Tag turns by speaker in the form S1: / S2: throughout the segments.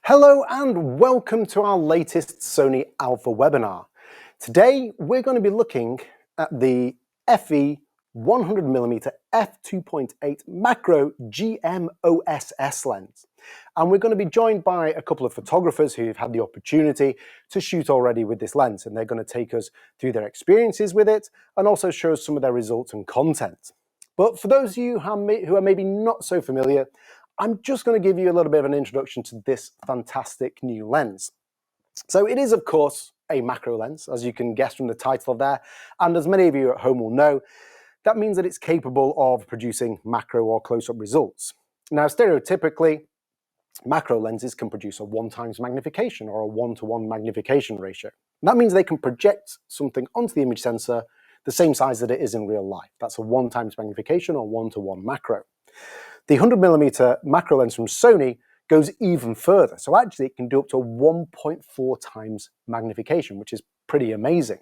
S1: Hello and welcome to our latest Sony Alpha webinar. Today we're going to be looking at the FE 100mm f2.8 Macro GM OSS lens. And we're going to be joined by a couple of photographers who've had the opportunity to shoot already with this lens, and they're going to take us through their experiences with it and also show us some of their results and content. But for those of you who are maybe not so familiar, I'm just going to give you a little bit of an introduction to this fantastic new lens. So it is, of course, a macro lens, as you can guess from the title there, and as many of you at home will know, that means that it's capable of producing macro or close-up results. Now, stereotypically, macro lenses can produce a 1x magnification or a 1:1 magnification ratio. And that means they can project something onto the image sensor the same size that it is in real life. That's a 1x magnification or 1:1 macro. The 100mm macro lens from Sony goes even further. So actually it can do up to 1.4x magnification, which is pretty amazing.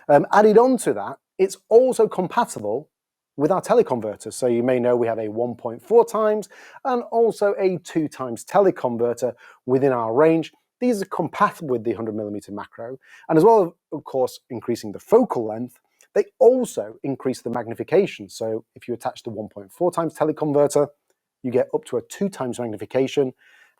S1: Added on to that, it's also compatible with our teleconverters. So you may know we have a 1.4x and also a 2x teleconverter within our range. These are compatible with the 100mm macro. And as well, of course, increasing the focal length, they also increase the magnification. So if you attach the 1.4x teleconverter, you get up to a 2x magnification.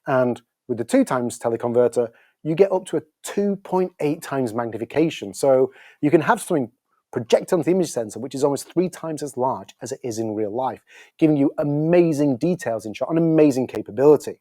S1: And with the 2x teleconverter, you get up to a 2.8x magnification. So you can have something project onto the image sensor, which is almost 3 times as large as it is in real life, giving you amazing details in shot and amazing capability.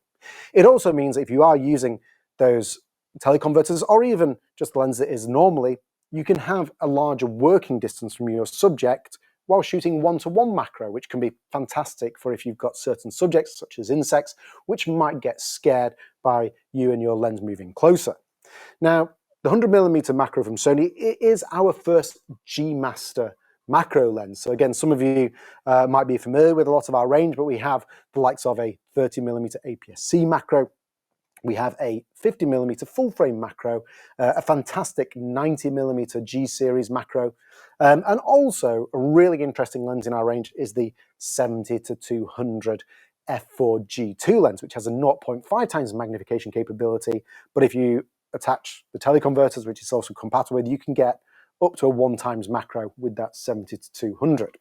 S1: It also means that if you are using those teleconverters or even just the lens that is normally, you can have a larger working distance from your subject while shooting 1:1 macro, which can be fantastic for if you've got certain subjects, such as insects, which might get scared by you and your lens moving closer. Now, the 100mm macro from Sony is our first G-Master macro lens. So again, some of you might be familiar with a lot of our range, but we have the likes of a 30mm APS-C macro. We have a 50mm full-frame macro, a fantastic 90mm G-series macro, and also a really interesting lens in our range is the 70-200 f4G2 lens, which has a 0.5x magnification capability, but if you attach the teleconverters, which is also compatible with, you can get up to a 1x macro with that 70-200.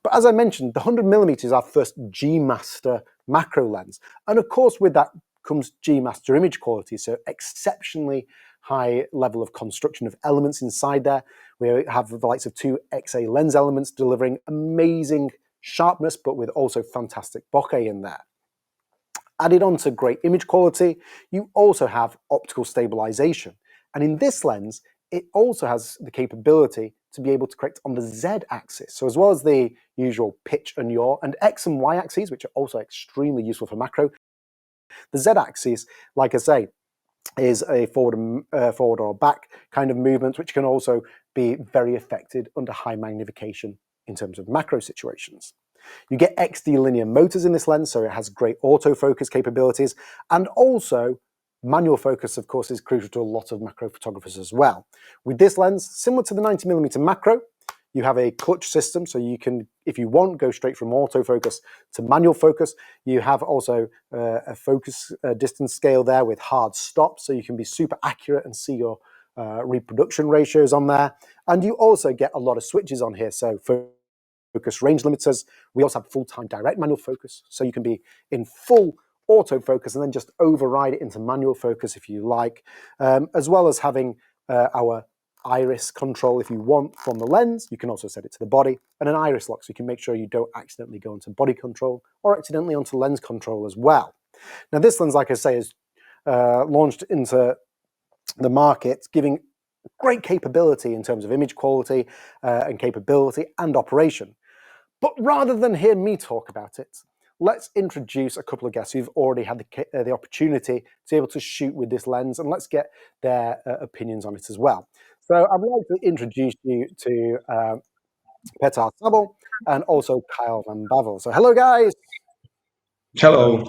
S1: But as I mentioned, the 100mm is our first G-Master macro lens, and of course with that comes G-Master image quality, so exceptionally high level of construction of elements inside there. We have the likes of 2 XA lens elements delivering amazing sharpness, but with also fantastic bokeh in there. Added on to great image quality, you also have optical stabilization. And in this lens, it also has the capability to be able to correct on the Z-axis. So as well as the usual pitch and yaw and X and Y axes, which are also extremely useful for macro, the Z-axis, like I say, is a forward or back kind of movement, which can also be very affected under high magnification in terms of macro situations. You get XD linear motors in this lens, so it has great autofocus capabilities, and also manual focus, of course, is crucial to a lot of macro photographers as well. With this lens, similar to the 90mm macro, you have a clutch system, so you can, if you want, go straight from autofocus to manual focus. You have also a focus distance scale there with hard stops, so you can be super accurate and see your reproduction ratios on there. And you also get a lot of switches on here, so focus range limiters. We also have full-time direct manual focus, so you can be in full autofocus and then just override it into manual focus if you like, as well as having our iris control if you want from the lens. You can also set it to the body, and an iris lock so you can make sure you don't accidentally go into body control or accidentally onto lens control as well. Now this lens, like I say, is launched into the market, giving great capability in terms of image quality and capability and operation. But rather than hear me talk about it, let's introduce a couple of guests who've already had the opportunity to be able to shoot with this lens, and let's get their opinions on it as well. So I'd like to introduce you to Petar Sabol and also Kyle van Bavel. So hello, guys.
S2: Hello.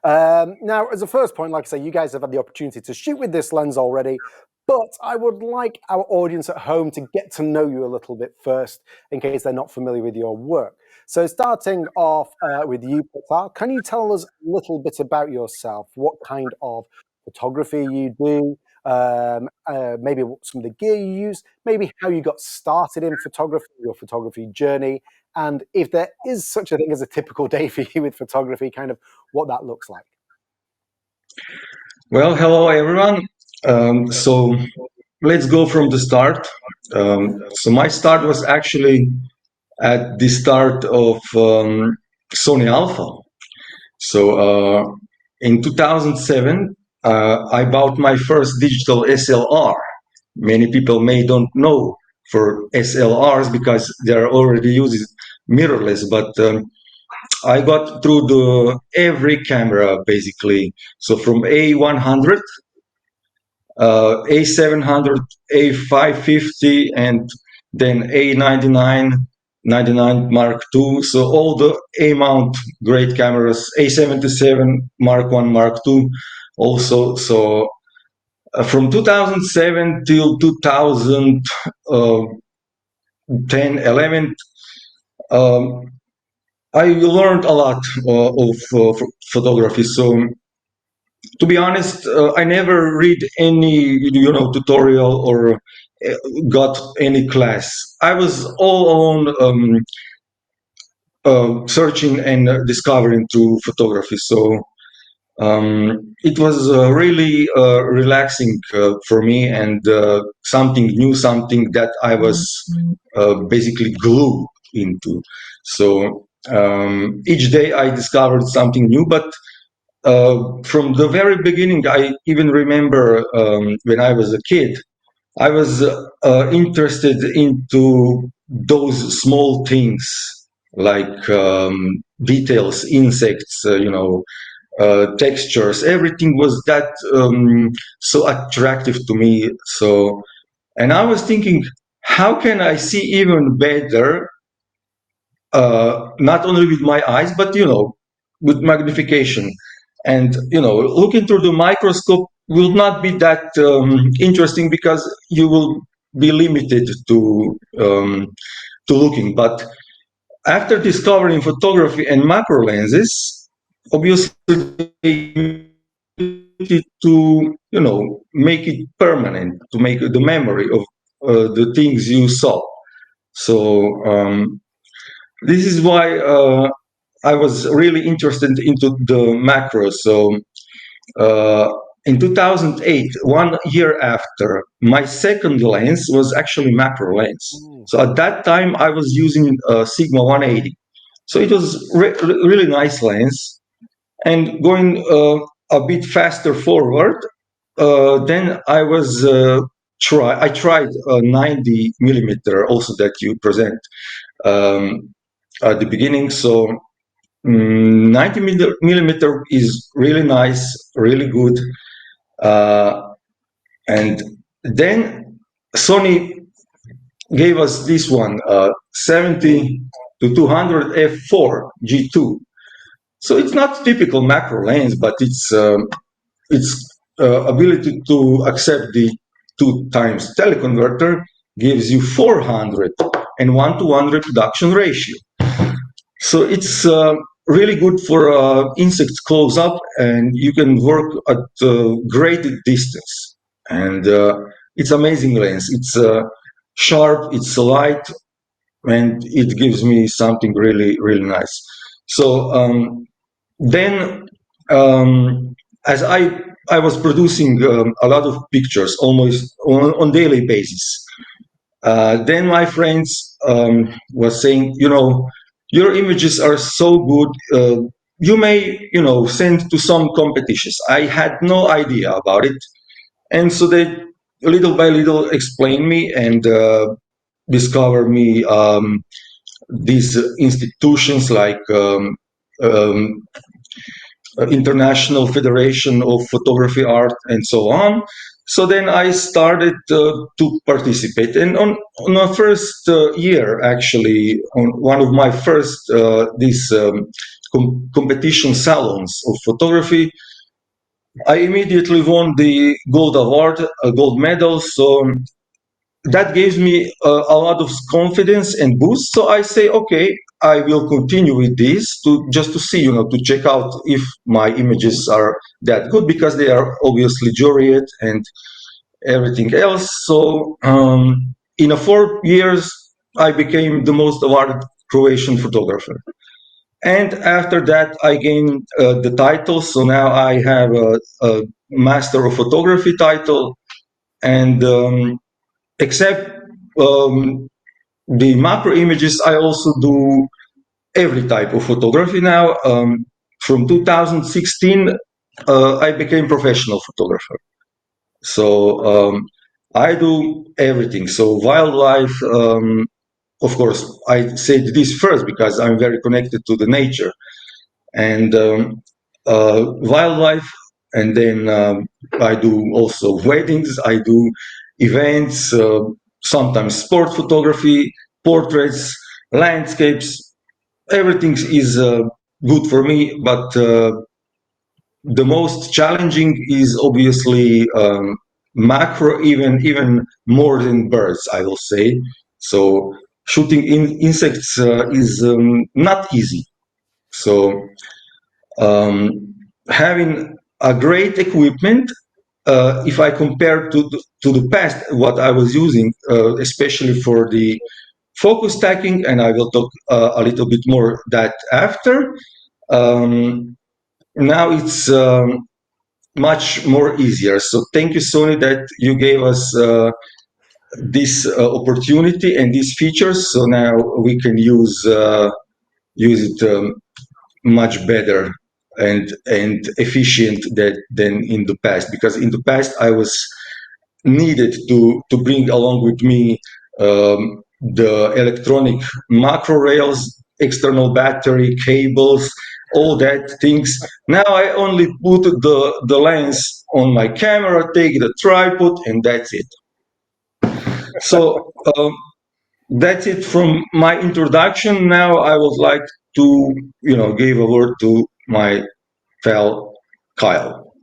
S1: Now, as a first point, like I say, you guys have had the opportunity to shoot with this lens already, but I would like our audience at home to get to know you a little bit first, in case they're not familiar with your work. So starting off with you, Petar, can you tell us a little bit about yourself? What kind of photography you do? Maybe some of the gear you use, maybe how you got started in photography, your photography journey, and if there is such a thing as a typical day for you with photography, kind of what that looks like.
S2: Well, hello everyone. So let's go from the start. So my start was actually at the start of Sony Alpha. So in 2007, I bought my first digital SLR. Many people may don't know for SLRs because they are already using mirrorless, but I got through the every camera basically. So from A100, A700, A550, and then A99, 99 Mark II. So all the A-mount great cameras, A77, Mark I, Mark II also. So from 2007 till 2010, 11, um, I learned a lot of photography. So to be honest, I never read any tutorial or got any class. I was all alone searching and discovering through photography. So it was really relaxing for me and something new, something that I was basically glued into. So each day I discovered something new, but from the very beginning, I even remember when I was a kid, I was interested into those small things like details, insects, textures. Everything was that so attractive to me. So, and I was thinking, how can I see even better? Not only with my eyes, but with magnification. And looking through the microscope will not be that interesting because you will be limited to looking. But after discovering photography and macro lenses, obviously they to make it permanent, to make the memory of the things you saw. So this is why I was really interested into the macros. So in 2008, 1 year after, my second lens was actually macro lens. So at that time, I was using Sigma 180. So it was really nice lens. And going a bit faster forward, then I tried a 90 millimeter also that you present at the beginning. So 90 millimeter is really nice, really good. And then Sony gave us this one, 70 to 200 f4 G2. So it's not typical macro lens, but its ability to accept the 2 times teleconverter gives you 400 and 1-to-1 reproduction ratio. So it's really good for insects close up, and you can work at great distance. And it's amazing lens. It's sharp, it's light, and it gives me something really, really nice. So then, as I was producing a lot of pictures almost on daily basis. Then my friends was saying, your images are so good. You may, send to some competitions. I had no idea about it, and so they little by little explained me and discover me these institutions like International Federation of Photography Art and so on. So then I started to participate, and on my first year, actually, on one of my first these competition salons of photography, I immediately won the gold award, a gold medal. So that gives me a lot of confidence and boost. So I say, okay, I will continue with this to just to see, to check out if my images are that good, because they are obviously juried and everything else. So in a 4 years, I became the most awarded Croatian photographer. And after that, I gained the title. So now I have a Master of Photography title. And except the macro images, I also do every type of photography now. From 2016, I became professional photographer. So I do everything. So wildlife, of course, I said this first because I'm very connected to the nature, and wildlife. And then I do also weddings. I do events, sometimes sport photography, portraits, landscapes. Everything is good for me, but the most challenging is obviously macro, even more than birds, I will say. So shooting insects is not easy. So having a great equipment, if I compare to the past, what I was using, especially for the focus stacking, and I will talk a little bit more that after. Um, Now it's much more easier. So thank you, Sony, that you gave us this opportunity and these features. So now we can use it much better and efficient than in the past. Because in the past I was needed to bring along with me the electronic macro rails, external battery, cables, all that things. Now I only put the lens on my camera, take the tripod, and that's it. So that's it from my introduction. Now I would like to, give a word to my pal Kyle.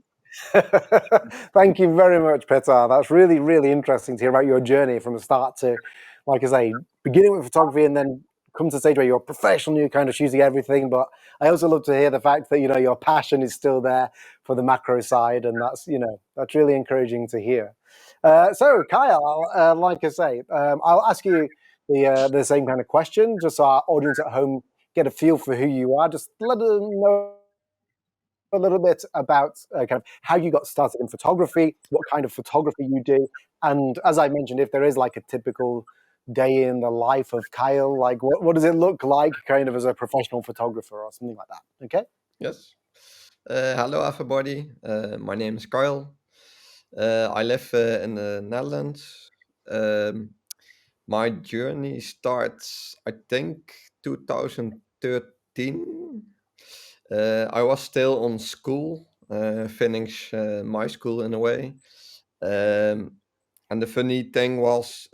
S1: Thank you very much, Petar. That's really, really interesting to hear about your journey from the start to, like I say, beginning with photography and then come to the stage where you're professional, you're kind of choosing everything. But I also love to hear the fact that, your passion is still there for the macro side. And that's really encouraging to hear. So, Kyle, like I say, I'll ask you the same kind of question, just so our audience at home get a feel for who you are. Just let them know a little bit about kind of how you got started in photography, what kind of photography you do, and as I mentioned, if there is like a typical day in the life of Kyle, like what does it look like kind of as a professional photographer or something like that? Okay.
S3: Yes. Hello, everybody. My name is Kyle. I live in the Netherlands. Um, my journey starts, I think, 2013. I was still on school, finish my school in a way. Um, and the funny thing was,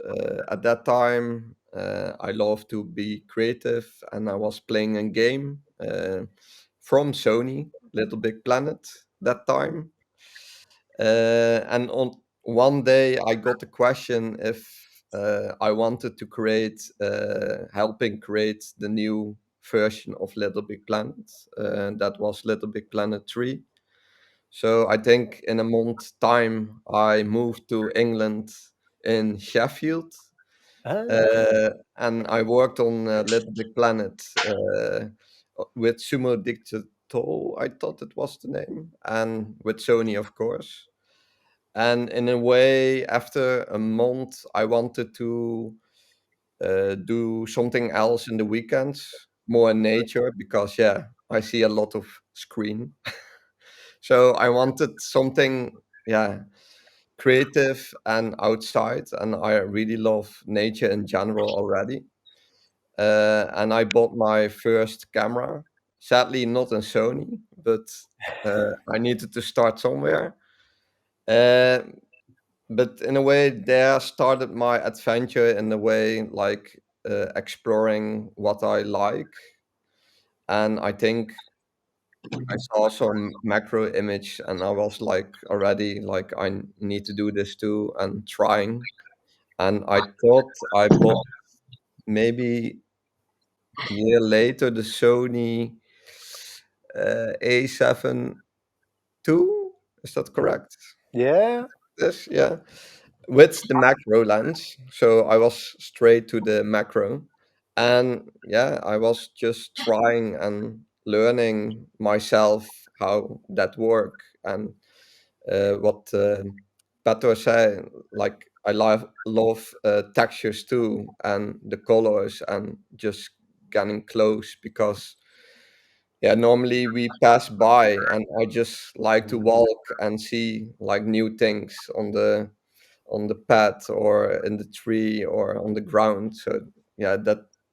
S3: at that time, I loved to be creative, and I was playing a game from Sony, Little Big Planet, that time. And on one day, I got the question if I wanted to helping create the new version of Little Big Planet. That was Little Big Planet 3. So I think in a month's time, I moved to England in Sheffield, and I worked on Little Big Planet with Sumo Digital, I thought it was the name, and with Sony, of course. And in a way, after a month, I wanted to do something else in the weekends, more in nature, because yeah, I see a lot of screen. So I wanted something, yeah, creative and outside, and I really love nature in general already. And I bought my first camera. Sadly, not in Sony, but I needed to start somewhere. Uh, but in a way, there started my adventure in a way, like exploring what I like. And I think I saw some macro image, and I was like already like I need to do this too, and trying. and I thought I bought maybe a year later the Sony A7 II. Is that correct?
S1: Yeah.
S3: Yes, yeah. With the macro lens. So I was straight to the macro. And yeah, I was just trying and learning myself how that work and what Petar said. Like I love textures too and the colors and just getting close because yeah, normally we pass by and I just like to walk and see like new things on the path or in the tree or on the ground. So yeah,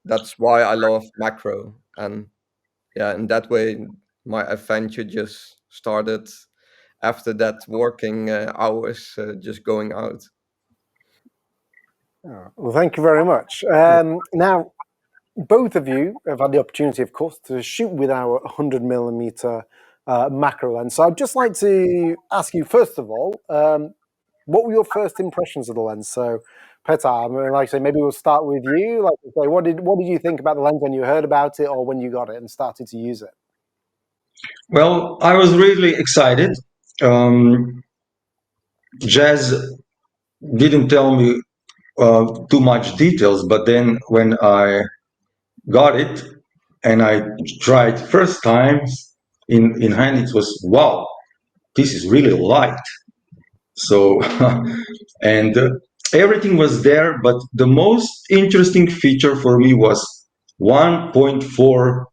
S3: that's why I love macro. And yeah, in that way my adventure just started after that working hours just going out.
S1: Oh, well, thank you very much. Now, both of you have had the opportunity, of course, to shoot with our 100mm macro lens. So I'd just like to ask you, first of all, what were your first impressions of the lens? So, Petar, I mean, like I say, maybe we'll start with you. Like, I say, what did you think about the lens when you heard about it, or when you got it and started to use it?
S2: Well, I was really excited. Jazz didn't tell me too much details, but then when I got it and I tried first time, in hand it was wow, this is really light. So and everything was there, but the most interesting feature for me was 1.4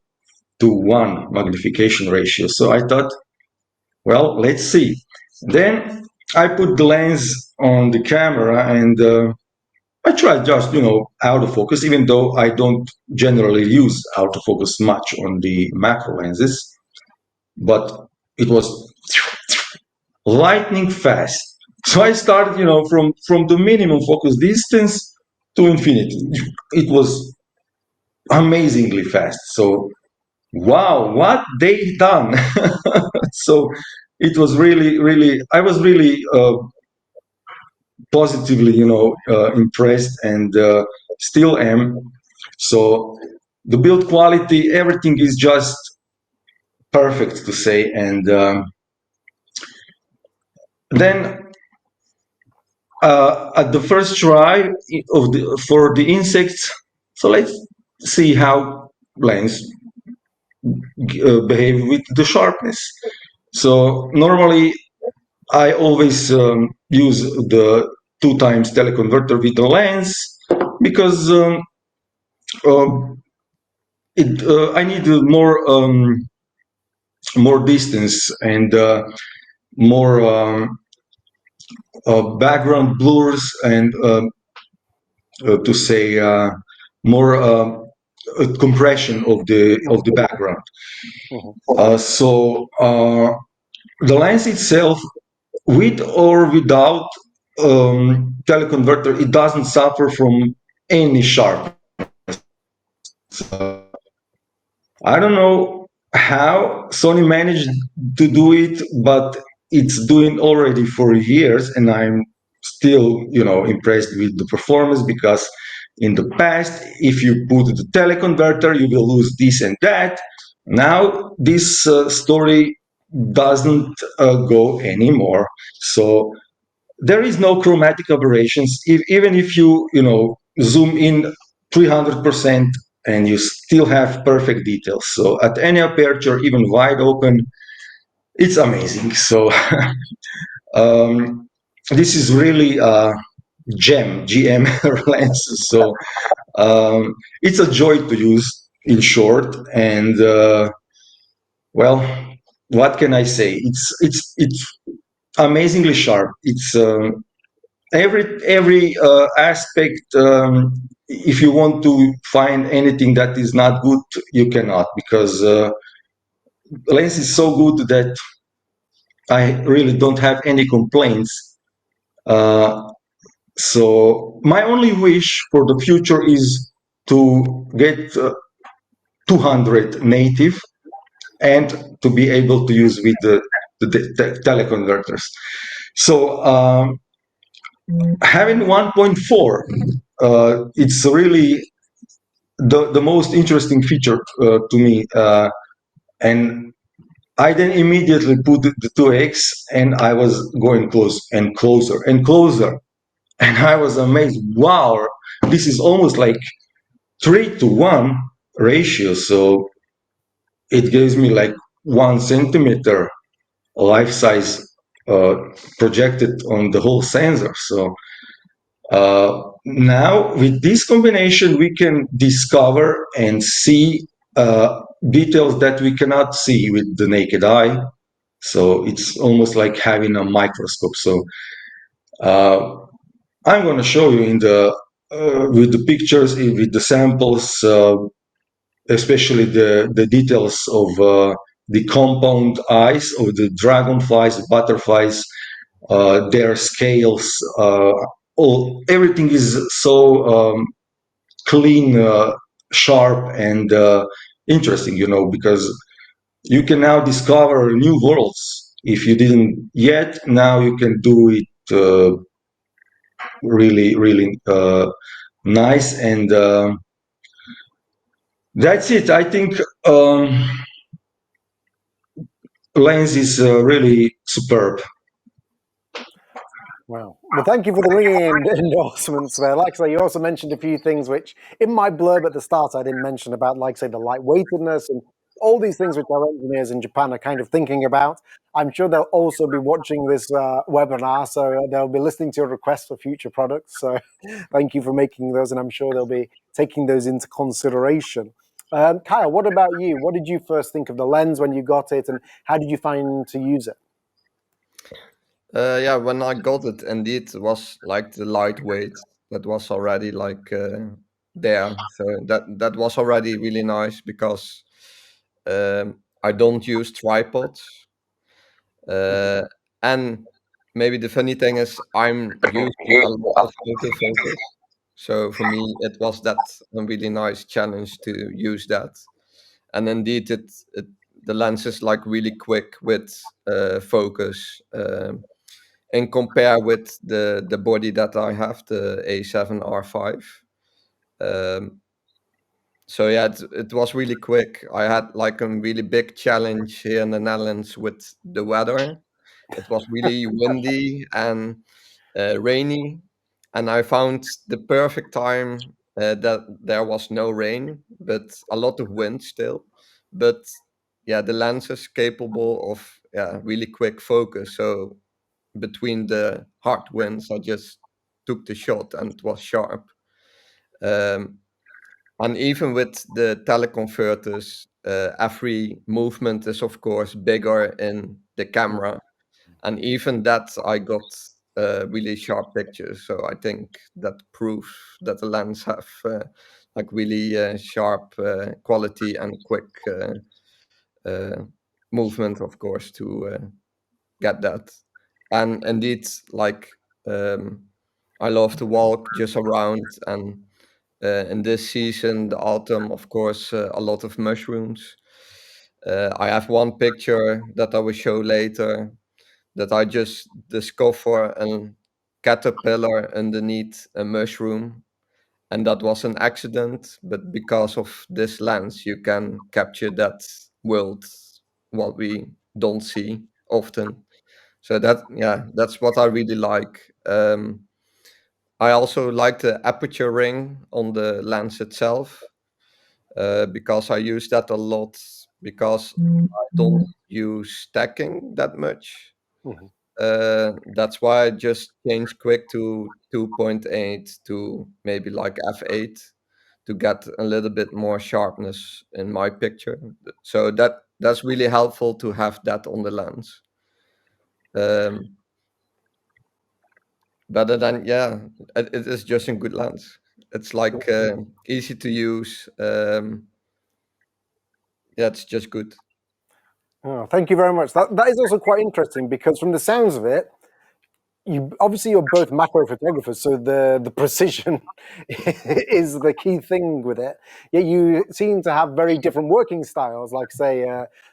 S2: to 1 magnification ratio. So I thought, well, let's see. Then I put the lens on the camera and I tried just, autofocus, even though I don't generally use autofocus much on the macro lenses, but it was lightning fast. So I started, from the minimum focus distance to infinity. It was amazingly fast. So, wow, what they done. So it was really, really, I was really positively, impressed and still am. So the build quality, everything is just perfect to say. And then at the first try for the insects, so let's see how lens behave with the sharpness. So normally I always use the 2x teleconverter with the lens because uh, I need more distance and more background blurs and to say more compression of the background. So the lens itself, with or without teleconverter, it doesn't suffer from any sharp. I don't know how Sony managed to do it, but it's doing already for years, and I'm still, impressed with the performance because in the past, if you put the teleconverter, you will lose this and that. Now this story doesn't go anymore. So there is no chromatic aberrations. Even if you zoom in 300% and you still have perfect details. So at any aperture, even wide open, it's amazing. So this is really a GM lens. So it's a joy to use, in short. And well, what can I say? It's amazingly sharp. It's every aspect. If you want to find anything that is not good, you cannot, because the lens is so good that I really don't have any complaints. So my only wish for the future is to get 200 native and to be able to use with the teleconverters. So having 1.4, it's really the most interesting feature to me. And I then immediately put the 2x, and I was going close and closer and closer. And I was amazed. Wow, this is almost like 3:1 ratio. So it gives me like 1 centimeter life size uh, projected on the whole sensor. So now with this combination, we can discover and see details that we cannot see with the naked eye. So it's almost like having a microscope. So I'm going to show you in the with the pictures, with the samples, especially the details of the compound eyes of the dragonflies, the butterflies, their scales. Everything is so clean, sharp, and interesting. Because you can now discover new worlds. If you didn't yet, now you can do it really, really nice. And that's it. I think lens is really superb.
S1: Wow. Well, thank you for the ringing endorsements there. Like I say, you also mentioned a few things which, in my blurb at the start, I didn't mention about, like, say, the lightweightedness and all these things which our engineers in Japan are kind of thinking about. I'm sure they'll also be watching this webinar, so they'll be listening to your requests for future products. So thank you for making those, and I'm sure they'll be taking those into consideration. Kyle, what about you? What did you first think of the lens when you got it, and how did you find to use it?
S3: Yeah, when I got it, indeed, it was like the lightweight that was already like there. So that was already really nice because I don't use tripods. And maybe the funny thing is I'm using a lot of autofocus. So for me, it was that a really nice challenge to use that. And indeed, the lens is like really quick with focus. And compare with the body that I have, the A7R5. Um, so yeah, it was really quick. I had like a really big challenge here in the Netherlands with the weather. It was really windy and rainy, and I found the perfect time that there was no rain, but a lot of wind still. But yeah, the lens is capable of really quick focus. So between the hard winds, I just took the shot and it was sharp. Um, and even with the teleconverters, every movement is of course bigger in the camera, and even that I got really sharp pictures. So I think that proves that the lens have like really sharp quality and quick uh, movement, of course, to get that. And indeed, like I love to walk just around, and in this season, the autumn, of course, a lot of mushrooms. I have one picture that I will show later that I just discovered a caterpillar underneath a mushroom, and that was an accident. But because of this lens, you can capture that world, what we don't see often. So that's what I really like. I also like the aperture ring on the lens itself because I use that a lot because I don't use stacking that much.
S1: Mhm.
S3: That's why I just changed quick to 2.8 to maybe like f8 to get a little bit more sharpness in my picture. So that's really helpful to have that on the lens. Um, Better than it is just a good lens. It's like easy to use. Yeah, it's just good.
S1: Oh, thank you very much. That is also quite interesting because from the sounds of it, obviously you're both macro photographers, so the precision is the key thing with it. Yet you seem to have very different working styles. Like say,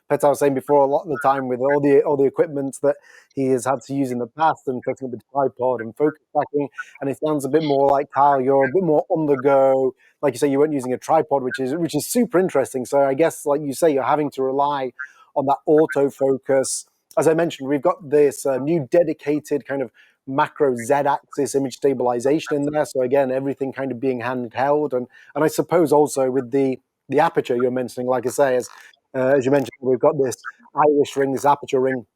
S1: Petar was saying before, a lot of the time with all the equipment that he has had to use in the past and setting up the tripod and focus tracking, and it sounds a bit more like Kyle. You're a bit more on the go. Like you say, you weren't using a tripod, which is super interesting. So I guess, like you say, you're having to rely on that autofocus. As I mentioned, we've got this new dedicated kind of macro Z-axis image stabilization in there. So again, everything kind of being handheld, and I suppose also with the aperture you're mentioning, like I say, as you mentioned, we've got this iris ring, this aperture ring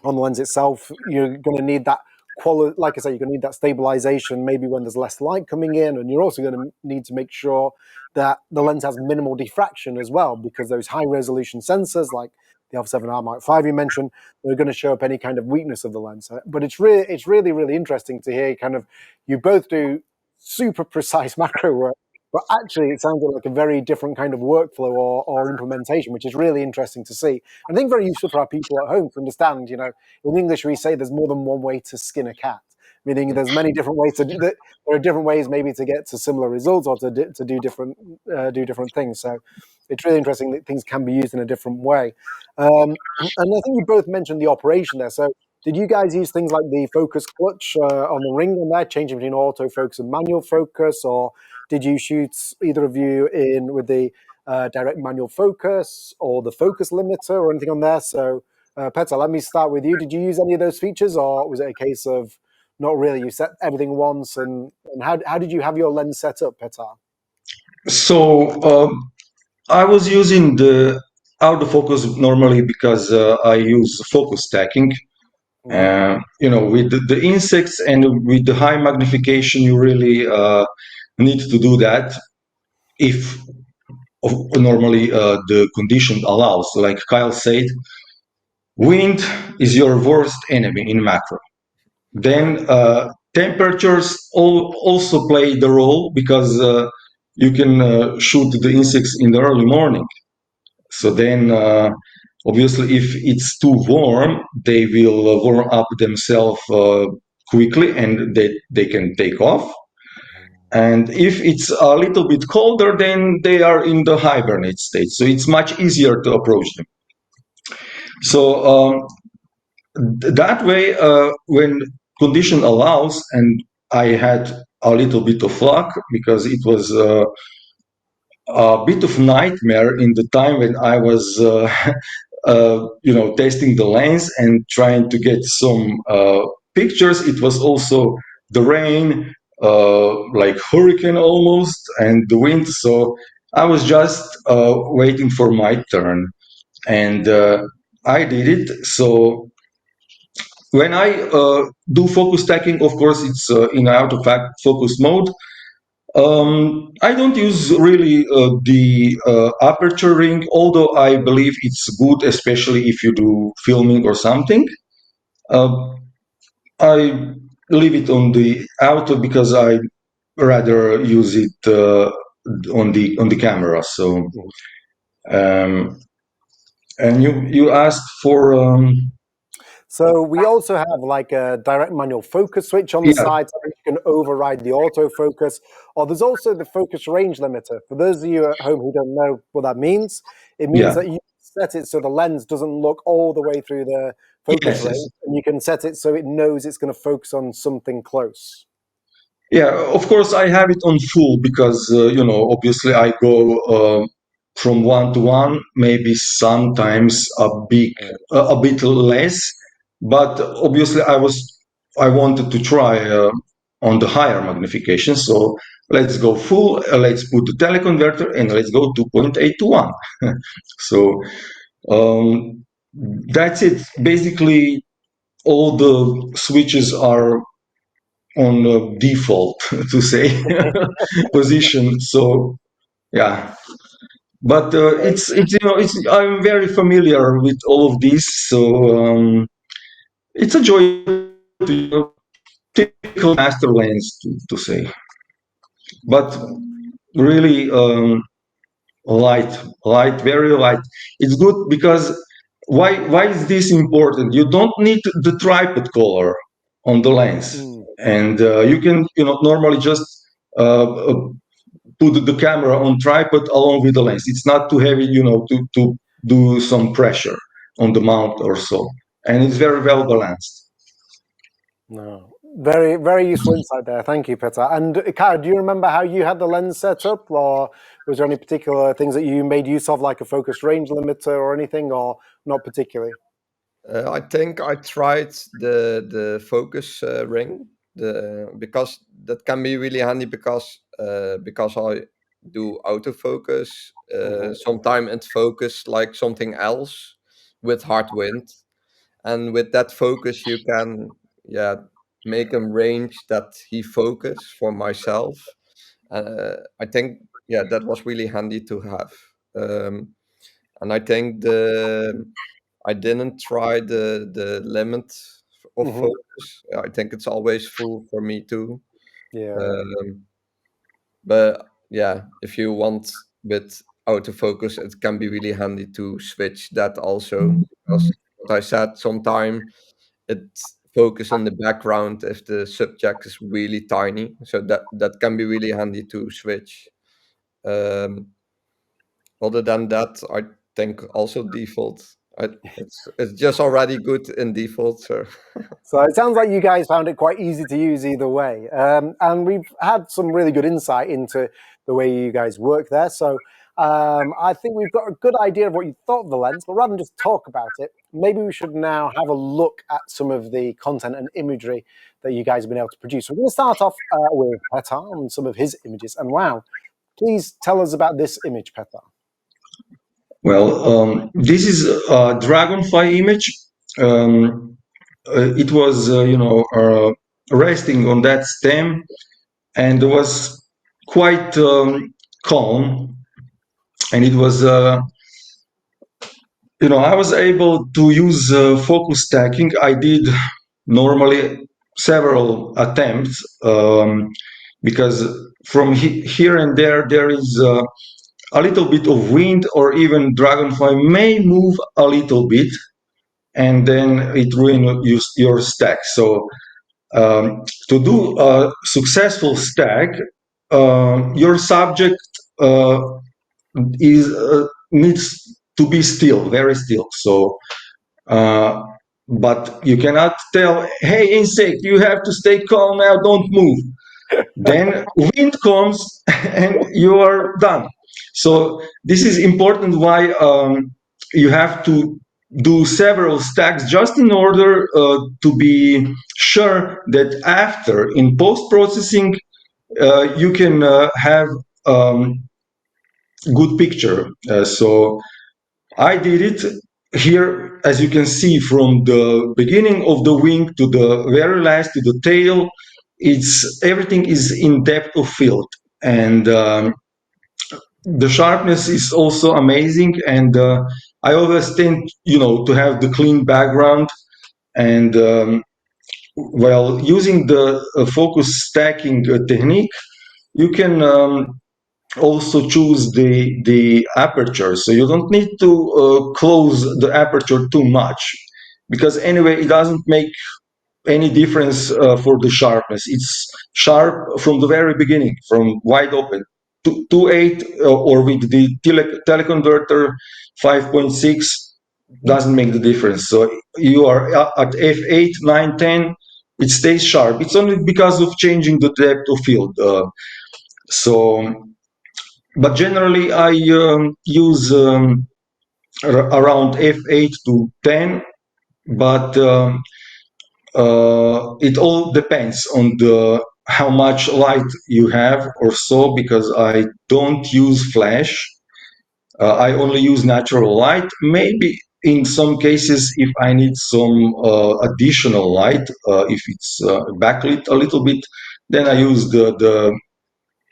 S1: on the lens itself. You're going to need that quality, like I say, you're going to need that stabilization maybe when there's less light coming in, and you're also going to need to make sure that the lens has minimal diffraction as well, because those high resolution sensors like the F7R Mark V you mentioned, they're going to show up any kind of weakness of the lens. But it's really, really interesting to hear kind of you both do super precise macro work, but actually it sounded like a very different kind of workflow or implementation, which is really interesting to see. I think very useful for our people at home to understand, you know, in English we say there's more than one way to skin a cat, meaning there's many different ways to do that. There are different ways maybe to get to similar results or to do different things. So it's really interesting that things can be used in a different way. And I think you both mentioned the operation there. So did you guys use things like the focus clutch on the ring on there, changing between autofocus and manual focus, or did you shoot, either of you, in with the direct manual focus or the focus limiter or anything on there? So Petar, let me start with you. Did you use any of those features, or was it a case of not really? You set everything once, and how did you have your lens set up, Petar?
S2: So I was using the autofocus normally because I use focus stacking. With the insects and with the high magnification, you really need to do that if normally the condition allows. Like Kyle said, wind is your worst enemy in macro. Then temperatures also play the role because you can shoot the insects in the early morning. So then, obviously, if it's too warm, they will warm up themselves quickly and they can take off. And if it's a little bit colder, then they are in the hibernate state. So it's much easier to approach them. So that way, when condition allows, and I had a little bit of luck because it was a bit of nightmare in the time when I was, testing the lens and trying to get some pictures. It was also the rain, like hurricane almost, and the wind. So I was just waiting for my turn, and I did it. So when I do focus stacking, of course, it's in autofocus mode. I don't use really the aperture ring, although I believe it's good, especially if you do filming or something. Uh, I leave it on the auto because I rather use it on the camera. So, um, and you asked for
S1: So we also have like a direct manual focus switch on the
S2: yeah.
S1: side, so you can override the autofocus. Or there's also the focus range limiter. For those of you at home who don't know what that means, it means
S2: Yeah.
S1: that you set it so the lens doesn't look all the way through the focus
S2: Yes,
S1: range,
S2: yes.
S1: and you can set it so it knows it's going to focus on something close.
S2: Yeah, of course I have it on full because obviously I go from 1 to 1, maybe sometimes a bit less, but obviously I wanted to try on the higher magnification. So let's go full. Let's put the teleconverter and let's go 2.8 to 1. So um, that's it. Basically, all the switches are on default to say position. So yeah, but it's I'm very familiar with all of this, so it's a joy to typical master lens to say, but really light, very light. It's good because why is this important? You don't need the tripod color on the lens, and you can normally just put the camera on tripod along with the lens. It's not too heavy, to do some pressure on the mount or so, and it's very well balanced.
S1: No, very, very useful insight there. Thank you, Petar. And Kyle, do you remember how you had the lens set up, or was there any particular things that you made use of, like a focus range limiter or anything, or not particularly?
S3: I think I tried the focus ring, because that can be really handy because I do autofocus. Sometimes it focus like something else with hard wind, and with that focus you can make a range that he focus for myself. I think that was really handy to have. And I think I didn't try the limit of focus. I think it's always full for me too.
S1: Yeah.
S3: But yeah, if you want with autofocus, it can be really handy to switch that also. Because what I said, sometimes it focus on the background if the subject is really tiny. So that can be really handy to switch. Other than that, I think also default. It's just already good in default.
S1: So it sounds like you guys found it quite easy to use either way. And we've had some really good insight into the way you guys work there. So I think we've got a good idea of what you thought of the lens, but rather than just talk about it, maybe we should now have a look at some of the content and imagery that you guys have been able to produce. We're going to start off with Petar and some of his images. And wow, please tell us about this image, Petar.
S2: Well, this is a dragonfly image. It was, resting on that stem, and it was quite calm. And it was, I was able to use focus stacking. I did normally several attempts, because from here and there is a little bit of wind, or even dragonfly may move a little bit, and then it ruins your stack. So to do a successful stack, your subject needs to be still, very still. So, but you cannot tell, hey, insect, you have to stay calm now, don't move. Then wind comes and you are done. So this is important why you have to do several stacks just in order to be sure that after, in post-processing, you can have good picture. So I did it here, as you can see, from the beginning of the wing to the very last, to the tail. Everything is in depth of field, and the sharpness is also amazing. And I always tend, to have the clean background, and while using the focus stacking technique, you can also choose the aperture, so you don't need to close the aperture too much, because anyway it doesn't make any difference for the sharpness. It's sharp from the very beginning, from wide open. 2.8 or with the teleconverter 5.6 doesn't make the difference. So you are at f8, 9, 10, it stays sharp. It's only because of changing the depth of field. But generally I use around f8 to 10, but it all depends on how much light you have or so, because I don't use flash. I only use natural light. Maybe in some cases, if I need some additional light, if it's backlit a little bit, then I use the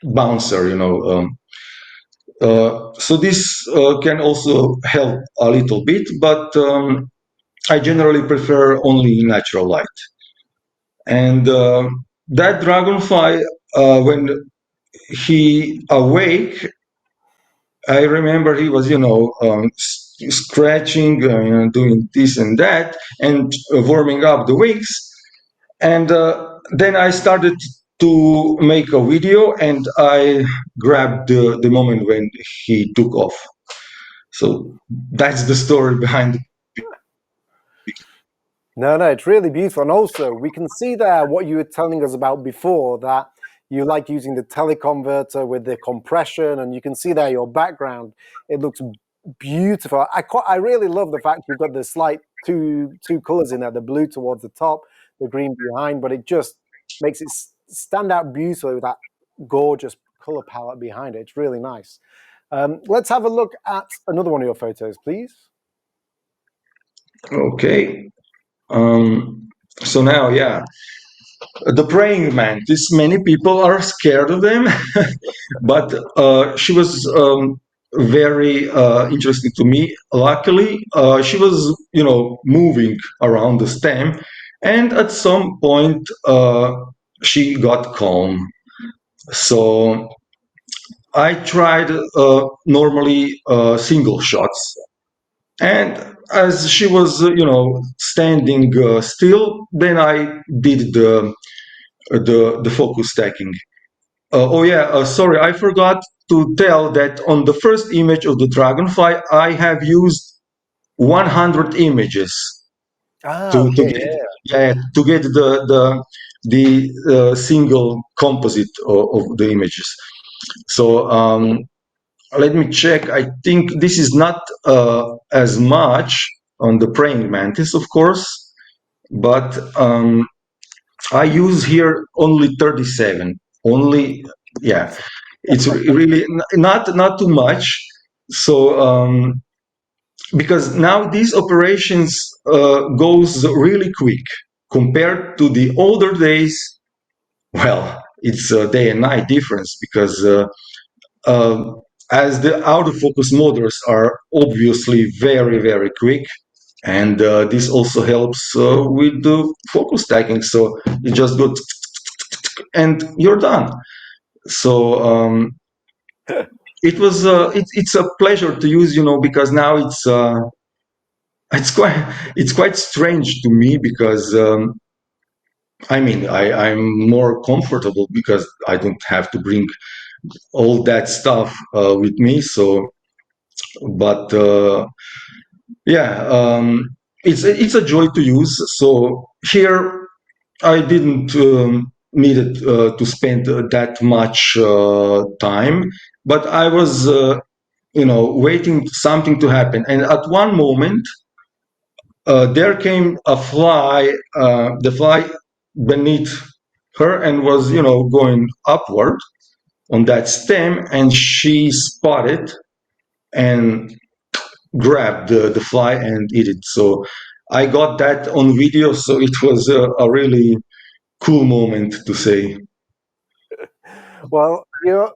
S2: bouncer, so this can also help a little bit, but I generally prefer only natural light. And that dragonfly, when he awake, I remember he was, scratching, doing this and that, and warming up the wings. And then I started to make a video, and I grabbed the moment when he took off. So that's the story behind.
S1: No, it's really beautiful. And also, we can see there what you were telling us about before, that you like using the teleconverter with the compression, and you can see there your background. It looks beautiful. I really love the fact you've got the slight two colors in there, the blue towards the top, the green behind, but it just makes it stand out beautifully with that gorgeous color palette behind it. It's really nice. Let's have a look at another one of your photos, please.
S2: Okay. So now, yeah, the praying mantis. Many people are scared of them, but she was very interesting to me. Luckily, she was, moving around the stem, and at some point, she got calm. So I tried normally single shots, and as she was, standing still, then I did the focus stacking. Oh yeah, sorry, I forgot to tell that on the first image of the dragonfly, I have used 100 images to
S1: Okay,
S2: get,
S1: yeah.
S2: to get the single composite of the images. So let me check. I think this is not as much on the praying mantis, of course, but I use here only 37. Only, yeah, it's really not too much. So because now these operations goes really quick compared to the older days. Well, it's a day and night difference because uh, as the autofocus motors are obviously very, very quick, and this also helps with the focus stacking. So you just go and you're done. So it's a pleasure to use, because now it's quite strange to me because I mean I'm more comfortable because I don't have to bring all that stuff with me. So, but yeah, it's a joy to use. So here I didn't needed to spend that much time, but I was waiting something to happen, and at one moment there came a fly, the fly beneath her, and was going upward on that stem, and she spotted and grabbed the fly and eat it. So I got that on video, so it was a really cool moment to say.
S1: Well, you're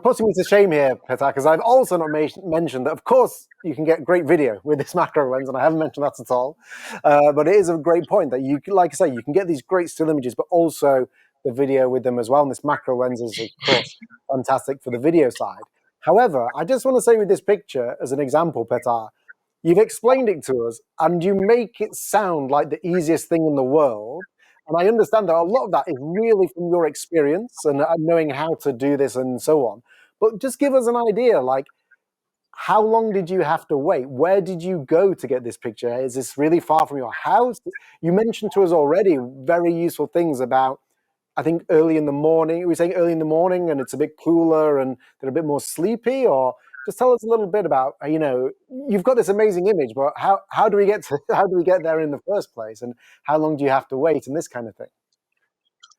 S1: putting me to shame here, Petar, because I've also not mentioned that, of course, you can get great video with this macro lens, and I haven't mentioned that at all. But it is a great point that like I say, you can get these great still images, but also the video with them as well. And this macro lens is, of course, fantastic for the video side. However, I just want to say with this picture, as an example, Petar, you've explained it to us, and you make it sound like the easiest thing in the world. And I understand that a lot of that is really from your experience and knowing how to do this and so on. But just give us an idea, like, how long did you have to wait? Where did you go to get this picture? Is this really far from your house? You mentioned to us already very useful things about, I think, early in the morning. Were you saying early in the morning and it's a bit cooler and they're a bit more sleepy? Or just tell us a little bit about, you've got this amazing image, but how do we get there in the first place? And how long do you have to wait and this kind of thing?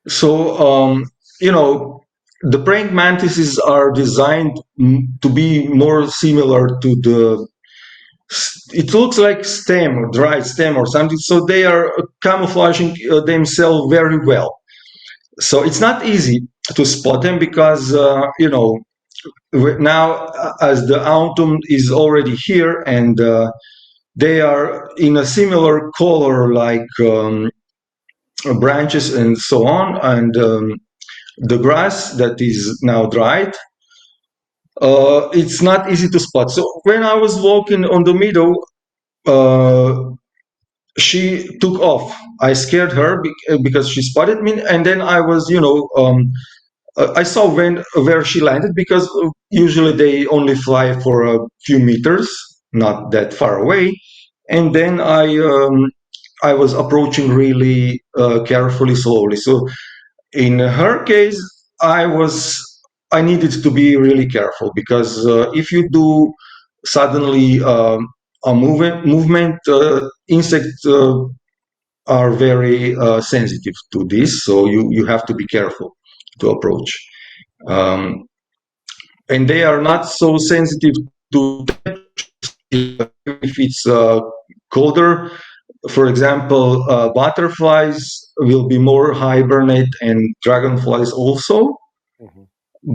S2: So the praying mantises are designed to be more similar to the. It looks like stem or dried stem or something. So they are camouflaging themselves very well. So it's not easy to spot them because now as the autumn is already here, and they are in a similar color like branches and so on, and the grass that is now dried, it's not easy to spot. So when I was walking on the meadow, she took off. I scared her because she spotted me, and then I was, I saw where she landed because usually they only fly for a few meters, not that far away. And then I was approaching really carefully, slowly. So in her case, I needed to be really careful because if you do suddenly a movement, insects are very sensitive to this, so you have to be careful to approach. Um, and they are not so sensitive to if it's colder. For example, butterflies will be more hibernate and dragonflies also,
S1: Mhm.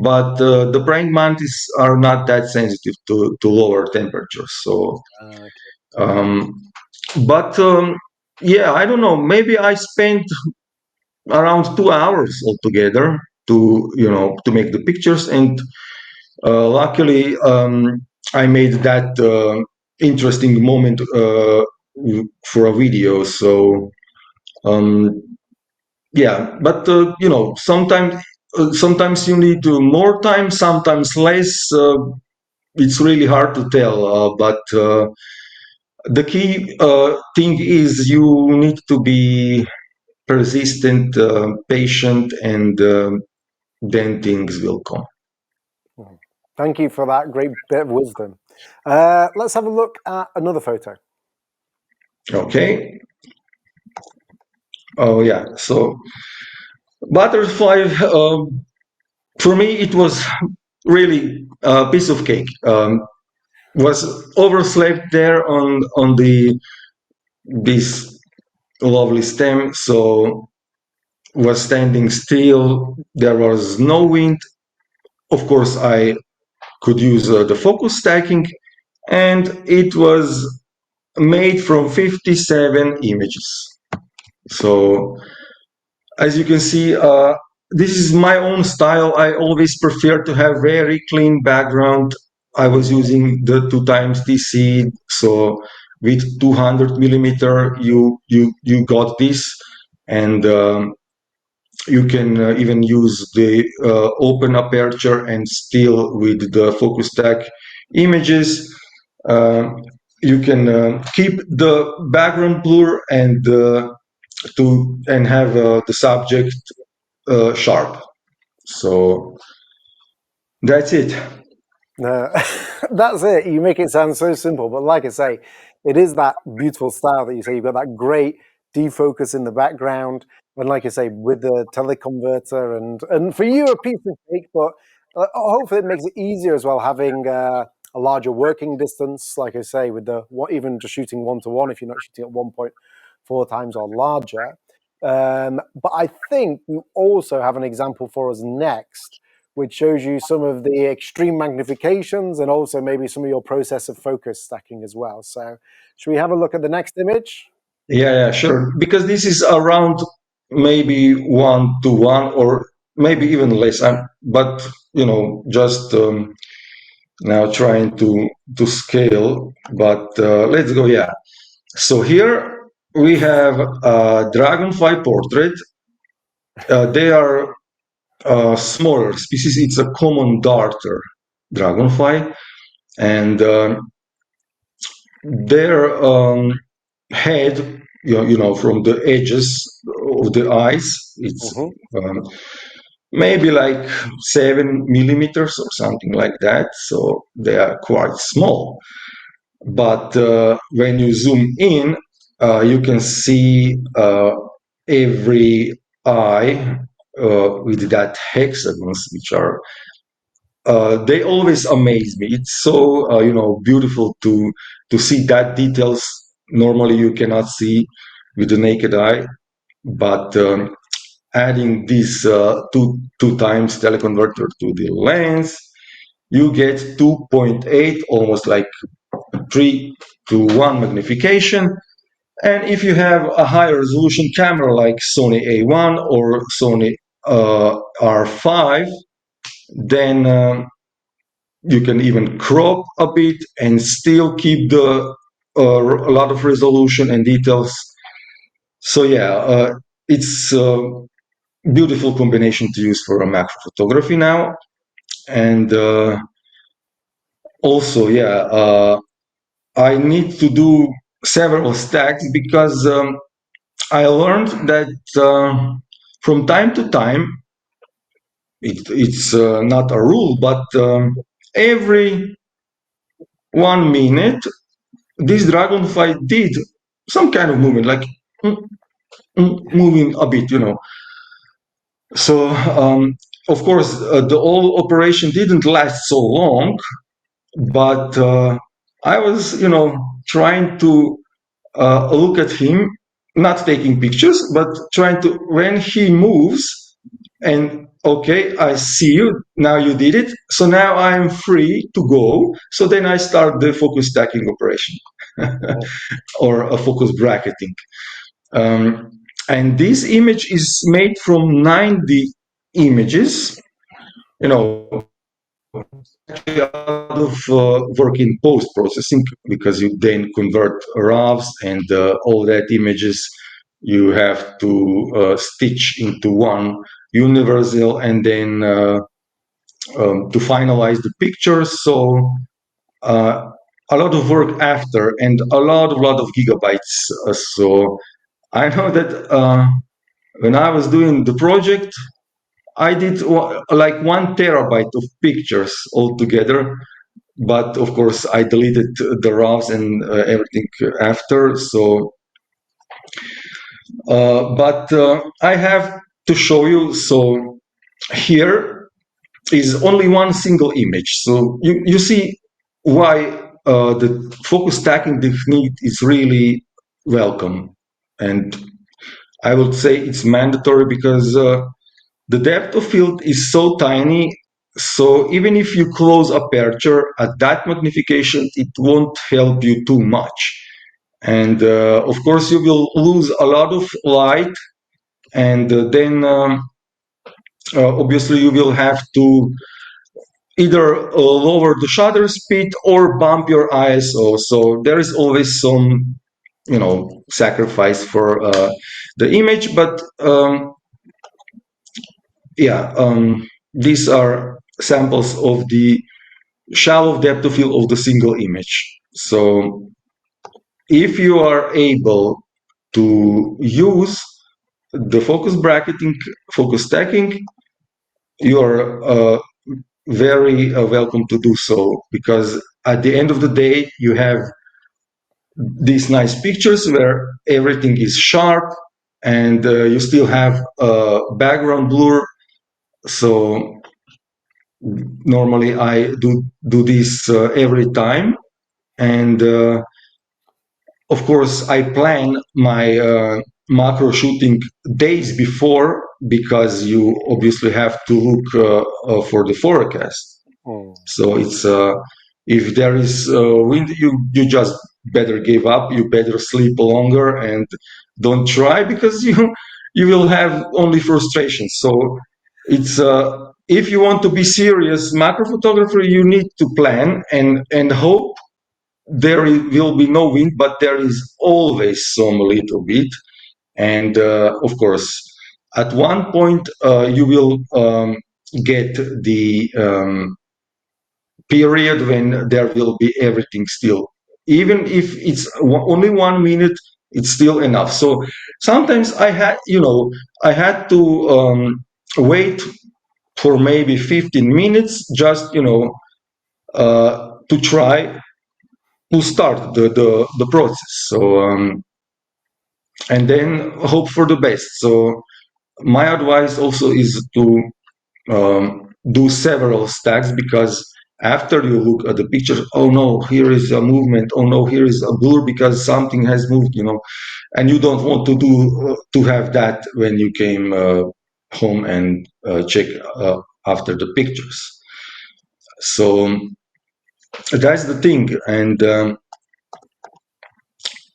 S2: but the praying mantis are not that sensitive to lower temperatures. So,
S1: Okay.
S2: um, but yeah, I don't know. Maybe I spent around 2 hours altogether to make the pictures, and luckily I made that interesting moment for a video. So um, yeah, but sometimes you need more time, sometimes less. It's really hard to tell, but the key thing is you need to be persistent, patient, and then things will come.
S1: Mhm. Thank you for that great bit of wisdom. Let's have a look at another photo.
S2: Okay. Oh yeah. So butterfly, for me, it was really a piece of cake. Was overslept there on this lovely stem, so was standing still. There was no wind. Of course, I could use the focus stacking, and it was made from 57 images. So as you can see, this is my own style. I always prefer to have very clean background. I was using the 2x DC, so with 200 millimeter, you got this, and you can even use the open aperture and still with the focus stack images. Uh, you can keep the background blur and have the subject sharp. So that's it.
S1: No, that's it. You make it sound so simple, but like I say, it is that beautiful style that you say. You've got that great defocus in the background, and like I say, with the teleconverter, and for you, a piece of cake. But hopefully, it makes it easier as well, having a larger working distance. Like I say, with the even just shooting 1:1, if you're not shooting at 1.4 times or larger. But I think you also have an example for us next, which shows you some of the extreme magnifications and also maybe some of your process of focus stacking as well. So should we have a look at the next image?
S2: Yeah, sure. Because this is around maybe 1:1 or maybe even less. But just now trying to scale. But let's go. Yeah. So here we have a dragonfly portrait. They are smaller species. It's a common darter dragonfly, and their head, from the edges of the eyes, it's
S1: Mm-hmm.
S2: um, maybe like 7 millimeters or something like that. So they are quite small. But when you zoom in, you can see every eye with that hexagons, which are they always amaze me. It's so beautiful to see that details. Normally, you cannot see with the naked eye, but adding this two times teleconverter to the lens, you get 2.8, almost like 3:1 magnification. And if you have a high resolution camera like Sony A1 or Sony R5, then you can even crop a bit and still keep the a lot of resolution and details. So yeah, it's a beautiful combination to use for a macro photography now. And also, yeah, I need to do several stacks because I learned that from time to time, it's not a rule, but every 1 minute, this dragonfly did some kind of movement, like moving a bit, you know. So, of course, the whole operation didn't last so long, but I was, you know, trying to look at him, not taking pictures, but trying to, when he moves, and okay, I see you, now you did it, so now I'm free to go. So then I start the focus stacking operation or a focus bracketing. And this image is made from 90 images. You know, actually a lot of work in post processing because you then convert RAWs and all that images you have to stitch into one universal and then to finalize the pictures. So a lot of work after and a lot of gigabytes. So I know that when I was doing the project, I did like 1 terabyte of pictures altogether, but of course I deleted the RAWs and everything after. So, but I have to show you. So here is only one single image. So you see why the focus stacking technique is really welcome, and I would say it's mandatory because the depth of field is so tiny. So even if you close aperture at that magnification, it won't help you too much. And of course, you will lose a lot of light, and then obviously you will have to either lower the shutter speed or bump your ISO. So there is always some, you know, sacrifice for the image, but yeah, these are samples of the shallow depth of field of the single image. So if you are able to use the focus bracketing, focus stacking, you are very welcome to do so, because at the end of the day, you have these nice pictures where everything is sharp and you still have background blur. So normally I do this every time, and of course I plan my macro shooting days before, because you obviously have to look for the forecast. So it's if there is wind, you just better give up. You better sleep longer and don't try, because you will have only frustration. So it's if you want to be serious macro photographer, you need to plan and hope there will be no wind, but there is always some little bit. And of course, at one point you will get the period when there will be everything still. Even if it's only 1 minute, it's still enough. So sometimes I had, I had to wait for maybe 15 minutes just, to try to start the process. So, and then hope for the best. So my advice also is to do several stacks, because after you look at the picture, oh no, here is a movement, oh no, here is a blur because something has moved, and you don't want to have that when you came home and check after the pictures. So that's the thing. And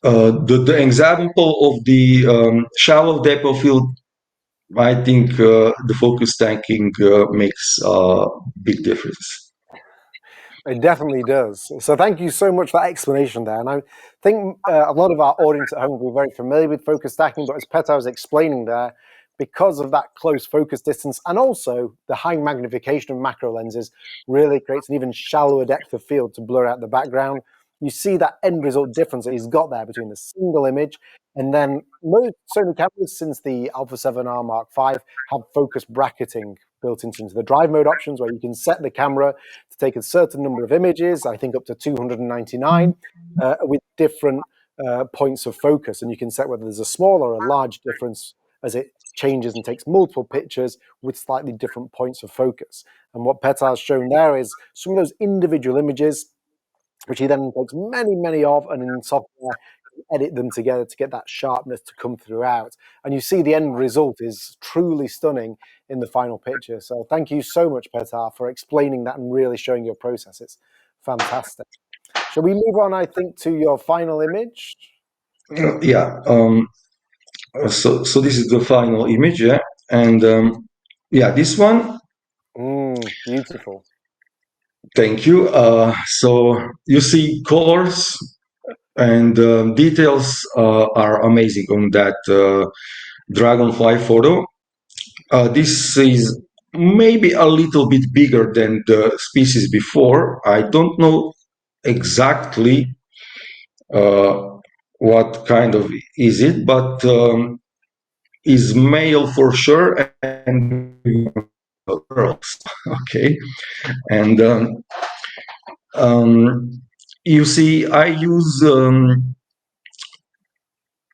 S2: the example of the shallow depth of field, I think the focus stacking makes a big difference.
S1: It definitely does. So thank you so much for that explanation there. And I think a lot of our audience at home will be very familiar with focus stacking, but as Petar was explaining there, because of that close focus distance and also the high magnification of macro lenses really creates an even shallower depth of field to blur out the background. You see that end result difference that he's got there between the single image and then most Sony cameras since the Alpha 7R Mark V have focus bracketing built into the drive mode options where you can set the camera to take a certain number of images, I think up to 299, with different points of focus. And you can set whether there's a small or a large difference as it changes and takes multiple pictures with slightly different points of focus. And what Petar's shown there is some of those individual images, which he then takes many, many of, and in software edit them together to get that sharpness to come throughout. And you see the end result is truly stunning in the final picture. So thank you so much, Petar, for explaining that and really showing your process. It's fantastic. Shall we move on, I think, to your final image?
S2: Yeah. So this is the final image, yeah, and yeah, this one.
S1: Beautiful.
S2: Thank you. So you see colors and details are amazing on that dragonfly photo. This is maybe a little bit bigger than the species before. I don't know exactly what kind of is it, but is male for sure and girls. Okay, and you see, I use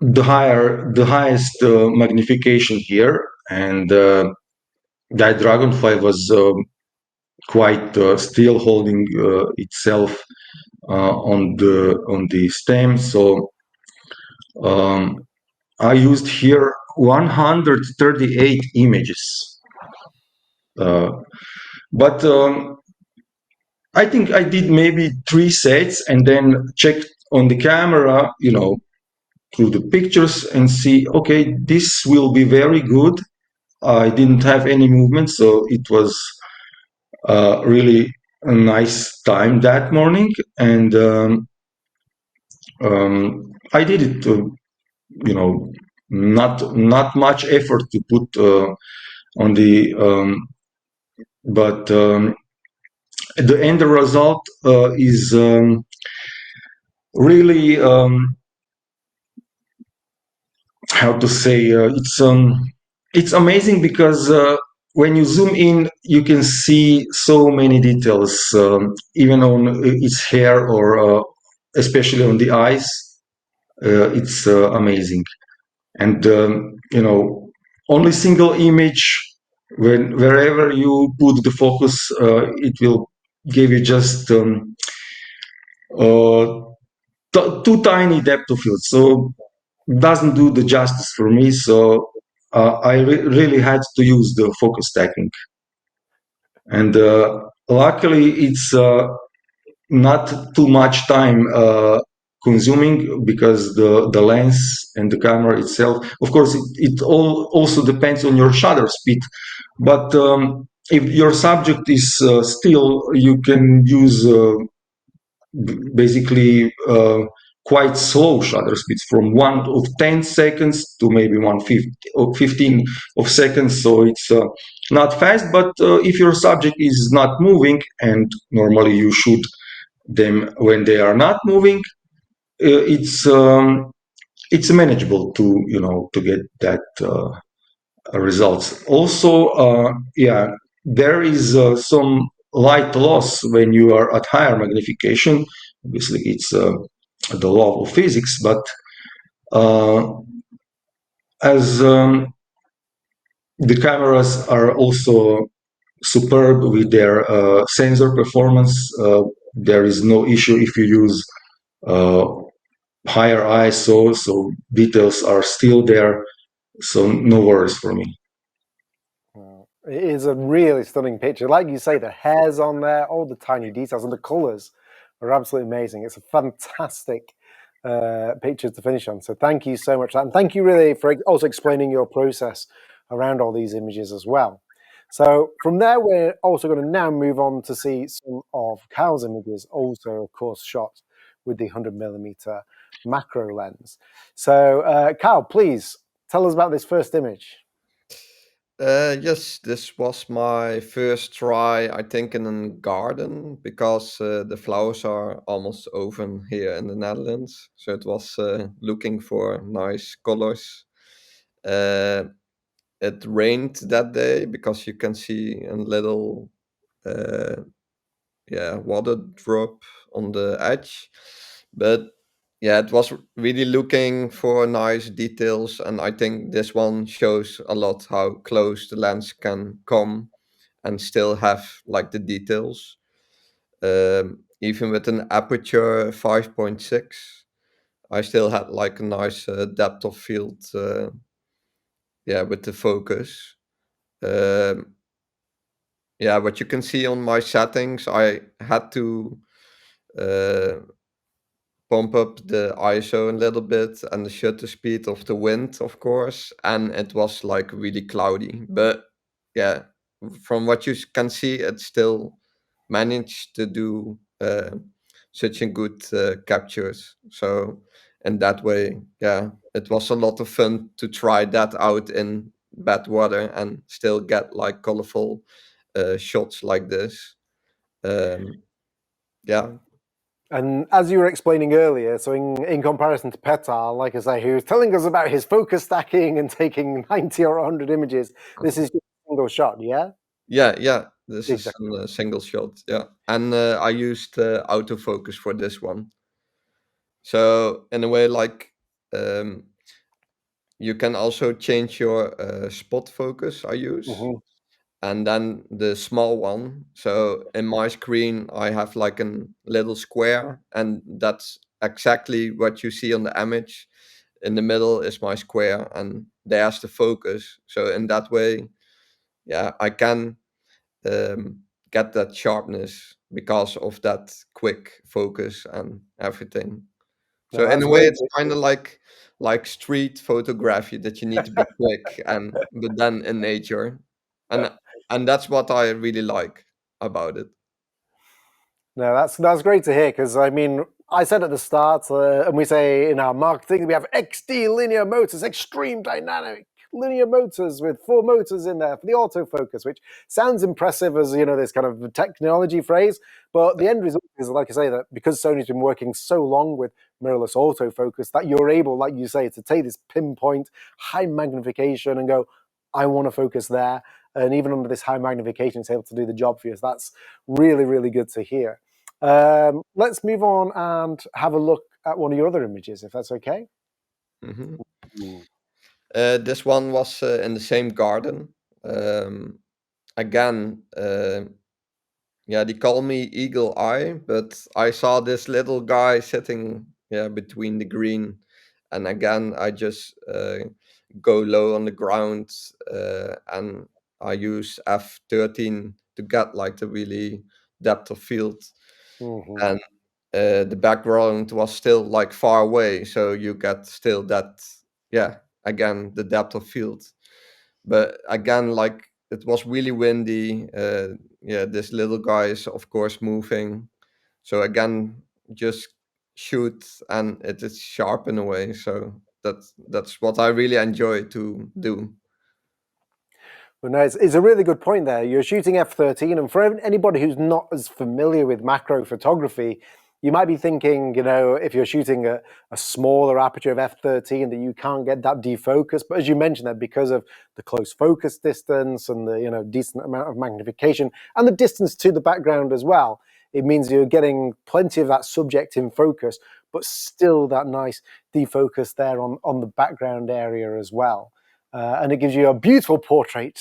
S2: the highest magnification here, and that dragonfly was quite still holding itself on the stem. So I used here 138 images, but I think I did maybe 3 sets and then checked on the camera, through the pictures and see, okay, this will be very good. I didn't have any movement, so it was really a nice time that morning. And I did it, not much effort to put on the, but the end result is really, how to say, it's amazing because when you zoom in, you can see so many details, even on its hair or especially on the eyes. It's amazing. And, only single image, wherever you put the focus, it will give you just too tiny depth of field. So doesn't do the justice for me. So I really had to use the focus stacking. And luckily, it's not too much time consuming because the lens and the camera itself, of course, it all also depends on your shutter speed. But if your subject is still, you can use basically quite slow shutter speeds from 1 of 10 seconds to maybe 1/50 or 15 of seconds. So it's not fast, but if your subject is not moving, and normally you shoot them when they are not moving, it's manageable to get that results. Also, yeah, there is some light loss when you are at higher magnification. Obviously, it's the law of physics, but as the cameras are also superb with their sensor performance, there is no issue if you use higher ISO, so details are still there, so no worries for me.
S1: It is a really stunning picture. Like you say, the hairs on there, all the tiny details, and the colors are absolutely amazing. It's a fantastic picture to finish on. So thank you so much. And thank you really for also explaining your process around all these images as well. So from there, we're also going to now move on to see some of Kyle's images, also, of course, shot with the 100mm macro lens. So, Kyle, please tell us about this first image.
S3: Yes, this was my first try, I think, in a garden because the flowers are almost over here in the Netherlands. So it was looking for nice colors. Uh, it rained that day because you can see a little uh, water drop on the edge. But yeah, it was really looking for nice details, and I think this one shows a lot how close the lens can come and still have like the details. Even with an aperture 5.6, I still had like a nice depth of field. With the focus. Um, what you can see on my settings, I had to uh, pump up the ISO a little bit and the shutter speed of the wind, of course, and it was like really cloudy. But yeah, from what you can see, it still managed to do such a good captures. So in that way, yeah, it was a lot of fun to try that out in bad weather and still get like colorful shots like this. Um, yeah,
S1: And as you were explaining earlier, so in comparison to Petar, like I say, who was telling us about his focus stacking and taking 90 or 100 images, this is just a single shot, yeah?
S3: yeah. This is
S1: Exactly.
S3: a single shot. Yeah, and I used autofocus for this one. So in a way, like um, you can also change your spot focus. I use,
S1: Mhm.
S3: and then the small one. So in my screen, I have like a little square, and that's exactly what you see on the image. In the middle is my square, and there's the focus. So in that way, yeah, I can get that sharpness because of that quick focus and everything.
S1: No,
S3: So in
S1: that's
S3: a way,
S1: great.
S3: it's kind of like street photography that you need to be quick and but then in nature, and and that's what I really like about it.
S1: No, that's great to hear because I mean, I said at the start, and we say in our marketing, we have XD linear motors, extreme dynamic linear motors with 4 motors in there for the autofocus, which sounds impressive as this kind of technology phrase, but the end result is, like I say, that because Sony's been working so long with mirrorless autofocus, that you're able, like you say, to take this pinpoint high magnification and go, I want to focus there, and even under this high magnification, it's able to do the job for you. So that's really, really good to hear. Let's move on and have a look at one of your other images, if that's okay.
S3: hmm
S1: Ooh.
S3: This one was in the same garden. Um, Again, they call me Eagle Eye, but I saw this little guy sitting, between the green, and again, I just go low on the ground, and I use F13 to get like the really depth of field,
S1: Mhm.
S3: and the background was still like far away, so you get still that, again, the depth of field. But again, like it was really windy. This little guy is of course moving. So again, just shoot and it is sharp in a way. So that's what I really enjoy to do.
S1: Well, no, it's a really good point there. You're shooting f13, and for anybody who's not as familiar with macro photography, you might be thinking, if you're shooting a smaller aperture of f13, that you can't get that defocus. But as you mentioned, that because of the close focus distance and the decent amount of magnification and the distance to the background as well, it means you're getting plenty of that subject in focus, but still that nice defocus there on the background area as well. And it gives you a beautiful portrait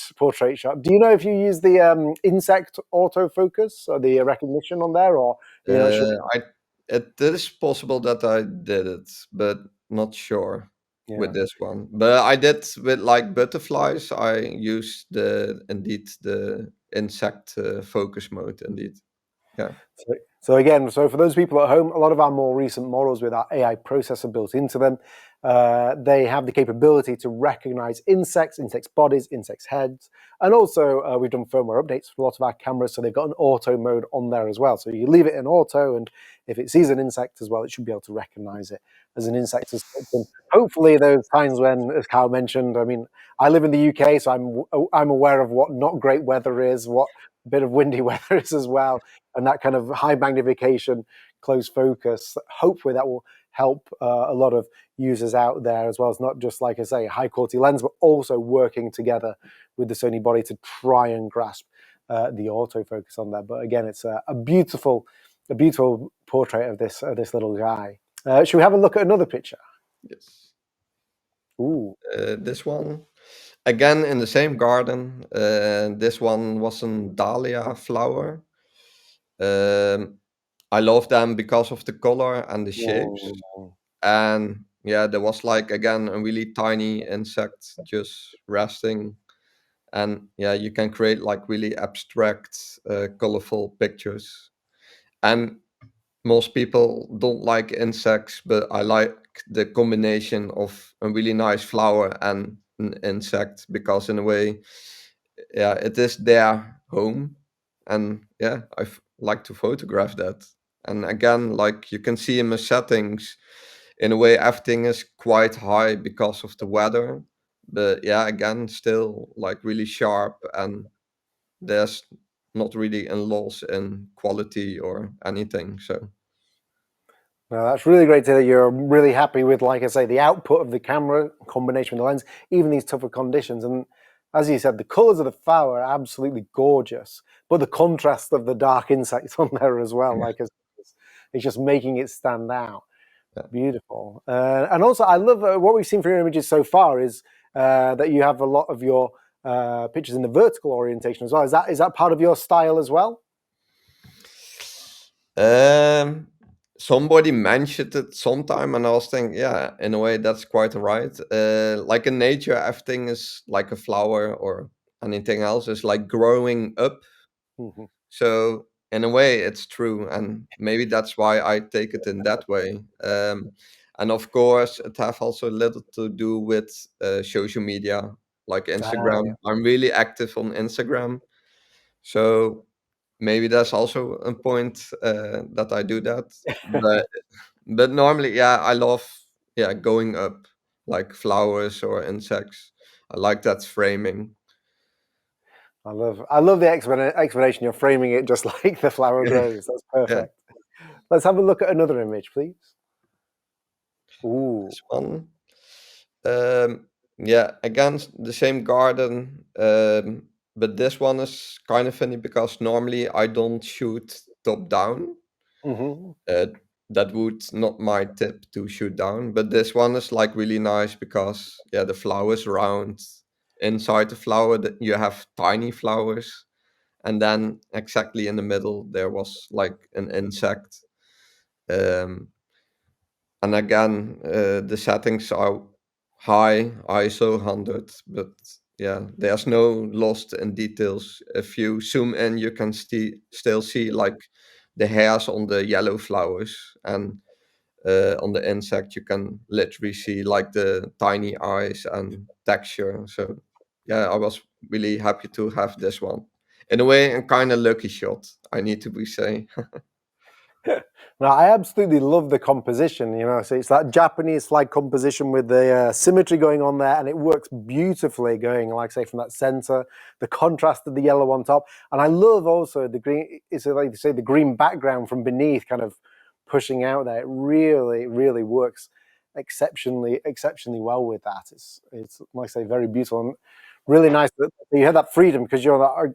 S1: shot. Do you know if you use the insect autofocus or the recognition on there, or you're not sure?
S3: I It is possible that I did it, but not sure with
S1: Yeah.
S3: this one. But I did with like butterflies. I used the insect focus mode indeed. Yeah.
S1: So again, so for those people at home, a lot of our more recent models with our AI processor built into them They have the capability to recognize insects, insects' bodies, insects' heads, and also we've done firmware updates for a lot of our cameras, so they've got an auto mode on there as well. So you leave it in auto, and if it sees an insect as well, it should be able to recognize it as an insect as such. And hopefully, those times when, as Kyle mentioned, I mean, I live in the UK, so I'm aware of what not great weather is, what a bit of windy weather is as well, and that kind of high magnification, close focus. Hopefully, that will help a lot of users out there, as well as not just, like I say, a high quality lens, but also working together with the Sony body to try and grasp the autofocus on there. But again, it's a beautiful portrait of this little guy. Should we have a look at another picture?
S3: Yes.
S1: Ooh.
S3: This one, again in the same garden. This one was a dahlia flower. I love them because of the color and the shapes. And yeah, there was like again a really tiny insect just resting. And yeah, you can create like really abstract, colorful pictures. And most people don't like insects, but I like the combination of a really nice flower and an insect because in a way, yeah, it is their home, and yeah, like to photograph that. And again, like you can see in the settings, in a way, everything is quite high because of the weather. But yeah, again, still like really sharp, and there's not really a loss in quality or anything. So
S1: Well, that's really great to hear that you're really happy with, like I say, the output of the camera, combination with the lens, even these tougher conditions. And as you said, the colors of the flower are absolutely gorgeous, but the contrast of the dark insects on there as well, like it's just making it stand out.
S3: yeah.
S1: Beautiful. And also, I love what we've seen from your images so far is that you have a lot of your pictures in the vertical orientation as well. Is that part of your style as well?
S3: Somebody mentioned it sometime, and I was thinking, yeah, in a way, that's quite right. Like in nature, everything is like a flower or anything else is like growing up.
S1: Mm-hmm.
S3: So in a way, it's true, and maybe that's why I take it in that way. And of course, it have also a little to do with social media, like Instagram. I'm really active on Instagram, so maybe that's also a point that I do that. But normally, yeah, I love going up like flowers or insects. I like that framing.
S1: I love the explanation. You're framing it just like the flower grows. That's
S3: Yeah,
S1: perfect. Let's have a look at another image, please. Ooh.
S3: this one. Yeah, again, the same garden. But this one is kind of funny because normally I don't shoot top down.
S1: Mm-hmm.
S3: Uh, that would not my tip to shoot down. But this one is like really nice because yeah, the flowers round. Inside the flower, that you have tiny flowers, and then exactly in the middle there was like an insect. Um, and again, the settings are high, ISO 100, but yeah, there's no lost in details. If you zoom in, you can still see like the hairs on the yellow flowers, and on the insect you can literally see like the tiny eyes and texture. So yeah, I was really happy to have this one. In a way, a kind of lucky shot, I need to be saying.
S1: Now, I absolutely love the composition, so it's that Japanese-like composition with the symmetry going on there, and it works beautifully going, like I say, from that center, the contrast of the yellow on top. And I love also the green, it's like they say, the green background from beneath kind of pushing out there. It really, really works exceptionally well with that. It's like I say, very beautiful and really nice that you have that freedom, because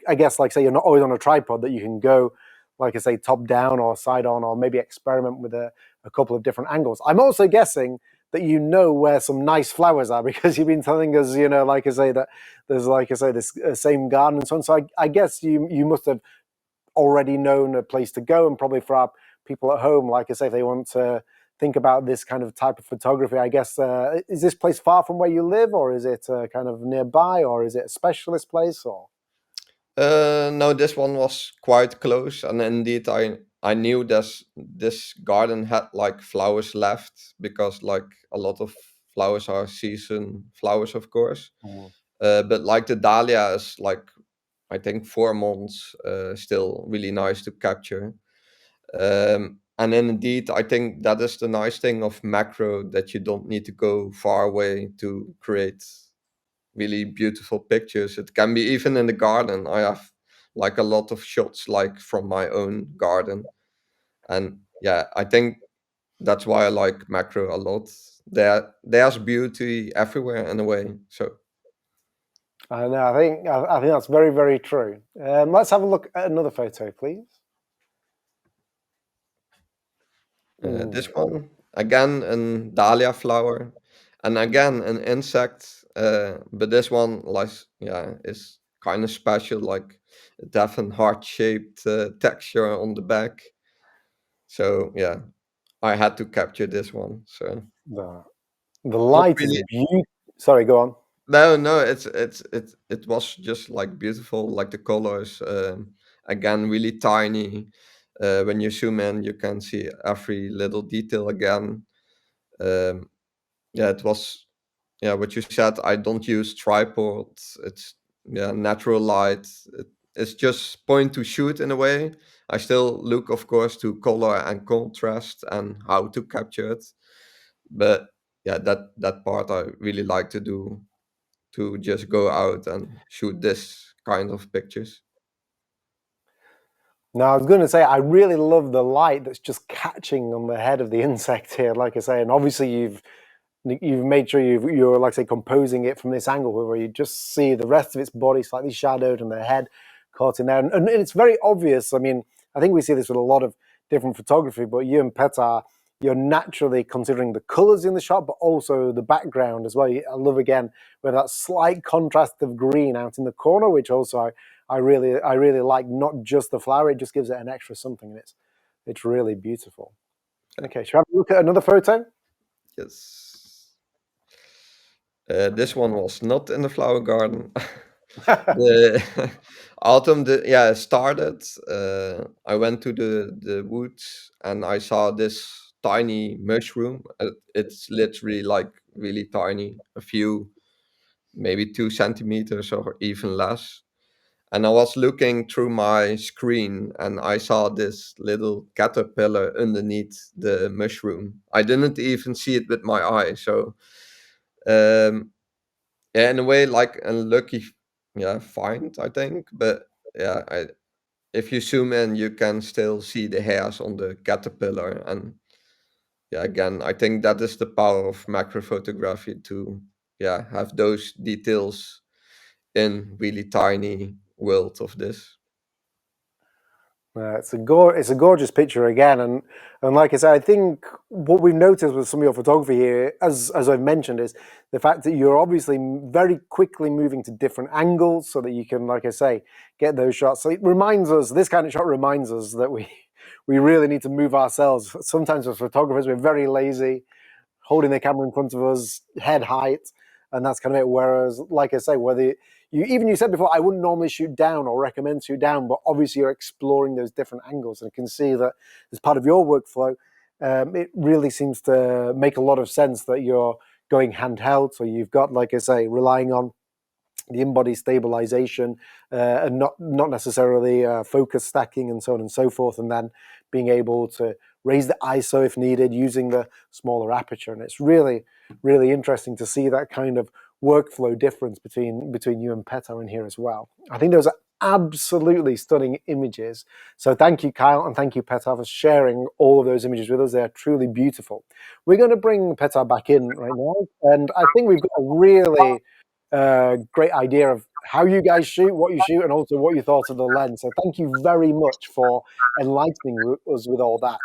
S1: I guess, like I say, you're not always on a tripod, that you can go, like I say, top down or side on, or maybe experiment with a couple of different angles. I'm also guessing that you know where some nice flowers are, because you've been telling us, like I say, that there's, like I say, this same garden and so on. So I guess you must have already known a place to go, and probably for our people at home, like I say, if they want to think about this kind of type of photography, I guess, is this place far from where you live, or is it kind of nearby, or is it a specialist place, or?
S3: No, this one was quite close, and indeed, I knew this garden had like flowers left because like a lot of flowers are season flowers, of course.
S1: Mm.
S3: But like the dahlia is like, I think 4 months, still really nice to capture. And then indeed, I think that is the nice thing of macro, that you don't need to go far away to create really beautiful pictures. It can be even in the garden. I have like a lot of shots like from my own garden. And yeah, I think that's why I like macro a lot. There's beauty everywhere in a way. So
S1: I know. I think that's very, very true. Let's have a look at another photo, please.
S3: this one again, a dahlia flower, and again an insect. But this one, like, yeah, is kind of special. Like, it have a heart-shaped texture on the back. So yeah, I had to capture this one. So
S1: The
S3: not
S1: light is
S3: really.
S1: beautiful. Sorry, go on.
S3: No, it was just like beautiful, like the colors. Again, really tiny. When you zoom in, you can see every little detail again. Um, yeah, it was, yeah, what you said. I don't use tripods. It's, yeah, natural light. It's just point to shoot in a way. I still look, of course, to color and contrast and how to capture it. But yeah, that part I really like to do, to just go out and shoot this kind of pictures.
S1: Now, I was going to say, I really love the light that's just catching on the head of the insect here, like I say, and obviously you've made sure you're, like I say, composing it from this angle where you just see the rest of its body slightly shadowed and the head caught in there, and it's very obvious. I mean, I think we see this with a lot of different photography, but you and Petar, you're naturally considering the colors in the shot, but also the background as well. I love, again, with that slight contrast of green out in the corner, which also I really like. Not just the flower; it just gives it an extra something, and it's really beautiful. Okay, shall we have a look at another photo?
S3: Yes. This one was not in the flower garden. The autumn, yeah, started. I went to the woods and I saw this tiny mushroom. It's literally like really tiny, a few, maybe 2 centimeters or even less. And I was looking through my screen and I saw this little caterpillar underneath the mushroom. I didn't even see it with my eye. So, um, yeah, in a way, like a lucky, yeah, find, I think. But yeah, if you zoom in, you can still see the hairs on the caterpillar. And yeah, again, I think that is the power of macro photography, to, yeah, have those details in really tiny world of this.
S1: It's a gorgeous picture again, and like I said, I think what we've noticed with some of your photography here, as I've mentioned, is the fact that you're obviously very quickly moving to different angles so that you can, like I say, get those shots. So it reminds us, this kind of shot reminds us that we really need to move ourselves. Sometimes as photographers, we're very lazy, holding the camera in front of us, head height, and that's kind of it. Whereas, like I say, whether you said before, I wouldn't normally shoot down or recommend shoot down, but obviously you're exploring those different angles, and you can see that as part of your workflow, it really seems to make a lot of sense that you're going handheld. So you've got, like I say, relying on the in-body stabilization, and not necessarily focus stacking and so on and so forth, and then being able to raise the ISO if needed using the smaller aperture. And it's really, really interesting to see that kind of workflow difference between you and Petar in here as well. I think those are absolutely stunning images. So thank you, Kyle, and thank you, Petar, for sharing all of those images with us. They're truly beautiful. We're going to bring Petar back in right now, and I think we've got a really great idea of how you guys shoot, what you shoot, and also what you thought of the lens. So thank you very much for enlightening us with all that.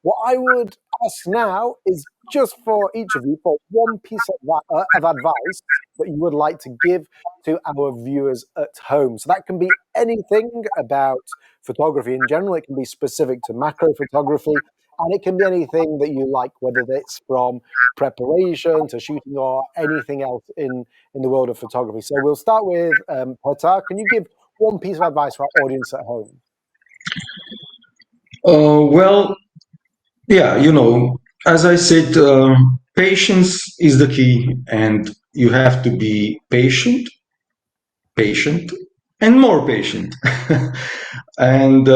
S1: What I would ask now is just for each of you for one piece of advice that you would like to give to our viewers at home. So that can be anything about photography in general. It can be specific to macro photography, and it can be anything that you like, whether it's from preparation to shooting or anything else in the world of photography. So we'll start with Petar. Can you give one piece of advice for our audience at home?
S2: Well, yeah, as I said, patience is the key, and you have to be patient, and more patient. And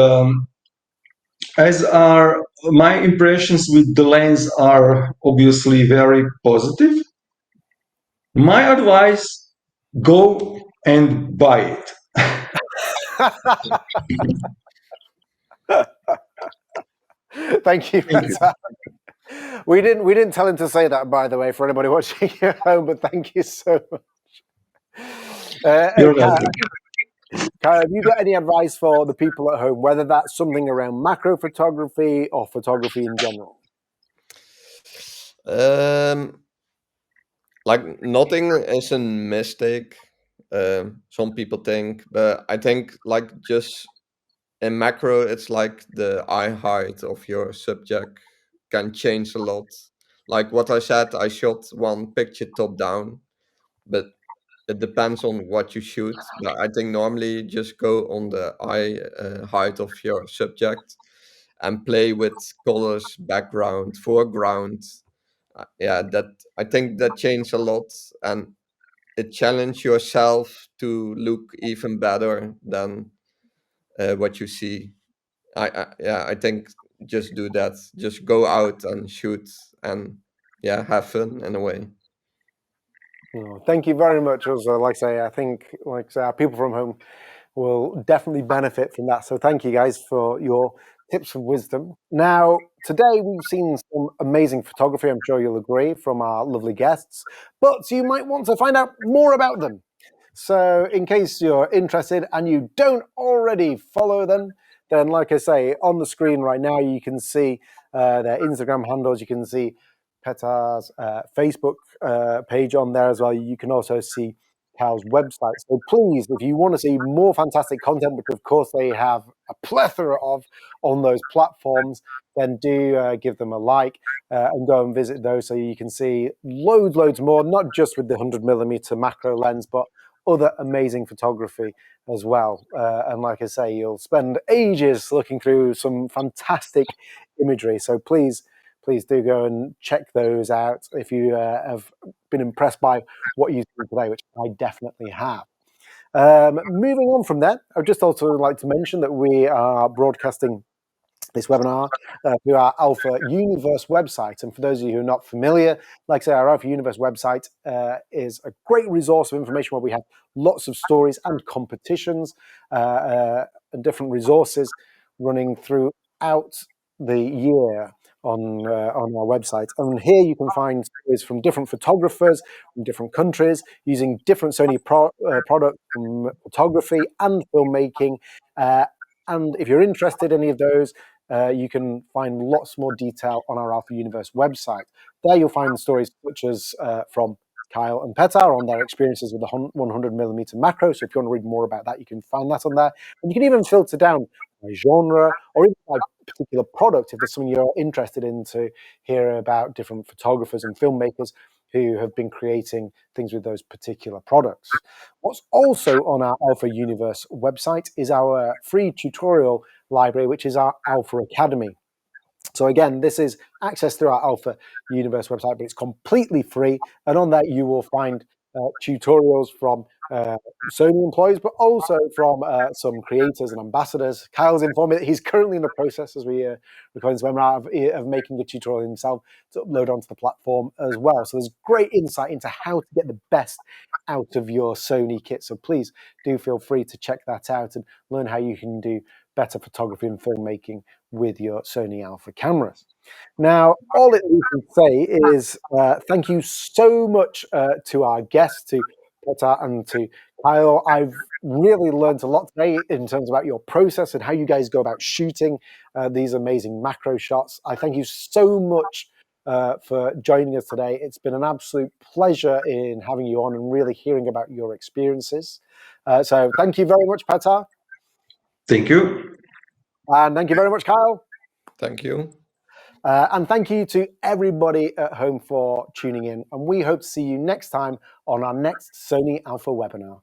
S2: as are my impressions with the lens are obviously very positive. My advice: go and buy it.
S1: Thank you,
S2: Thank you.
S1: Petar. We didn't tell him to say that, by the way, for anybody watching at home. But thank you so much.
S2: You're
S1: Kyle,
S2: welcome.
S1: Kyle, have you got any advice for the people at home, whether that's something around macro photography or photography in general?
S3: Like nothing is a mistake. Some people think, but I think like just in macro, it's like the eye height of your subject can change a lot. Like what I said, I shot one picture top down, but it depends on what you shoot. But I think normally just go on the eye height of your subject and play with colors, background, foreground. Yeah, that I think that changed a lot, and it challenged yourself to look even better than what you see. Yeah, I think just do that. Just go out and shoot, and yeah, have fun in a way.
S1: Well, thank you very much. Also, like I say, I think our people from home will definitely benefit from that. So thank you guys for your tips of wisdom. Now, today we've seen some amazing photography, I'm sure you'll agree, from our lovely guests, but you might want to find out more about them. So in case you're interested and you don't already follow them, then like I say, on the screen right now, you can see their Instagram handles, you can see Petar's Facebook page on there as well. You can also see Kyle's website. So please, if you want to see more fantastic content, which of course they have a plethora of on those platforms, then do give them a like and go and visit those so you can see loads more, not just with the 100mm macro lens, but other amazing photography as well. And like I say, you'll spend ages looking through some fantastic imagery. So please do go and check those out if you have been impressed by what you've seen today, which I definitely have. Moving on from that, I'd just also like to mention that we are broadcasting this webinar through our Alpha Universe website. And for those of you who are not familiar, like I say, our Alpha Universe website is a great resource of information where we have lots of stories and competitions and different resources running throughout the year on our website. And here you can find stories from different photographers from different countries using different Sony products from photography and filmmaking. And if you're interested in any of those, you can find lots more detail on our Alpha Universe website. There you'll find stories such as from Kyle and Petar on their experiences with the 100mm macro. So if you want to read more about that, you can find that on there. And you can even filter down by genre or even by particular product if there's something you're interested in to hear about different photographers and filmmakers who have been creating things with those particular products. What's also on our Alpha Universe website is our free tutorial library, which is our Alpha Academy. So again, this is accessed through our Alpha Universe website, but it's completely free. And on that, you will find tutorials from Sony employees, but also from some creators and ambassadors. Kyle's informed me that he's currently in the process, as we record this webinar, of making a tutorial himself to upload onto the platform as well. So there's great insight into how to get the best out of your Sony kit. So please do feel free to check that out and learn how you can do better photography and filmmaking with your Sony Alpha cameras. Now, all it leaves me to say is thank you so much to our guests, to Petar and to Kyle. I've really learned a lot today in terms about your process and how you guys go about shooting these amazing macro shots. I thank you so much for joining us today. It's been an absolute pleasure in having you on and really hearing about your experiences. So thank you very much, Petar.
S2: Thank you.
S1: And thank you very much, Kyle.
S3: Thank you.
S1: And thank you to everybody at home for tuning in. And we hope to see you next time on our next Sony Alpha webinar.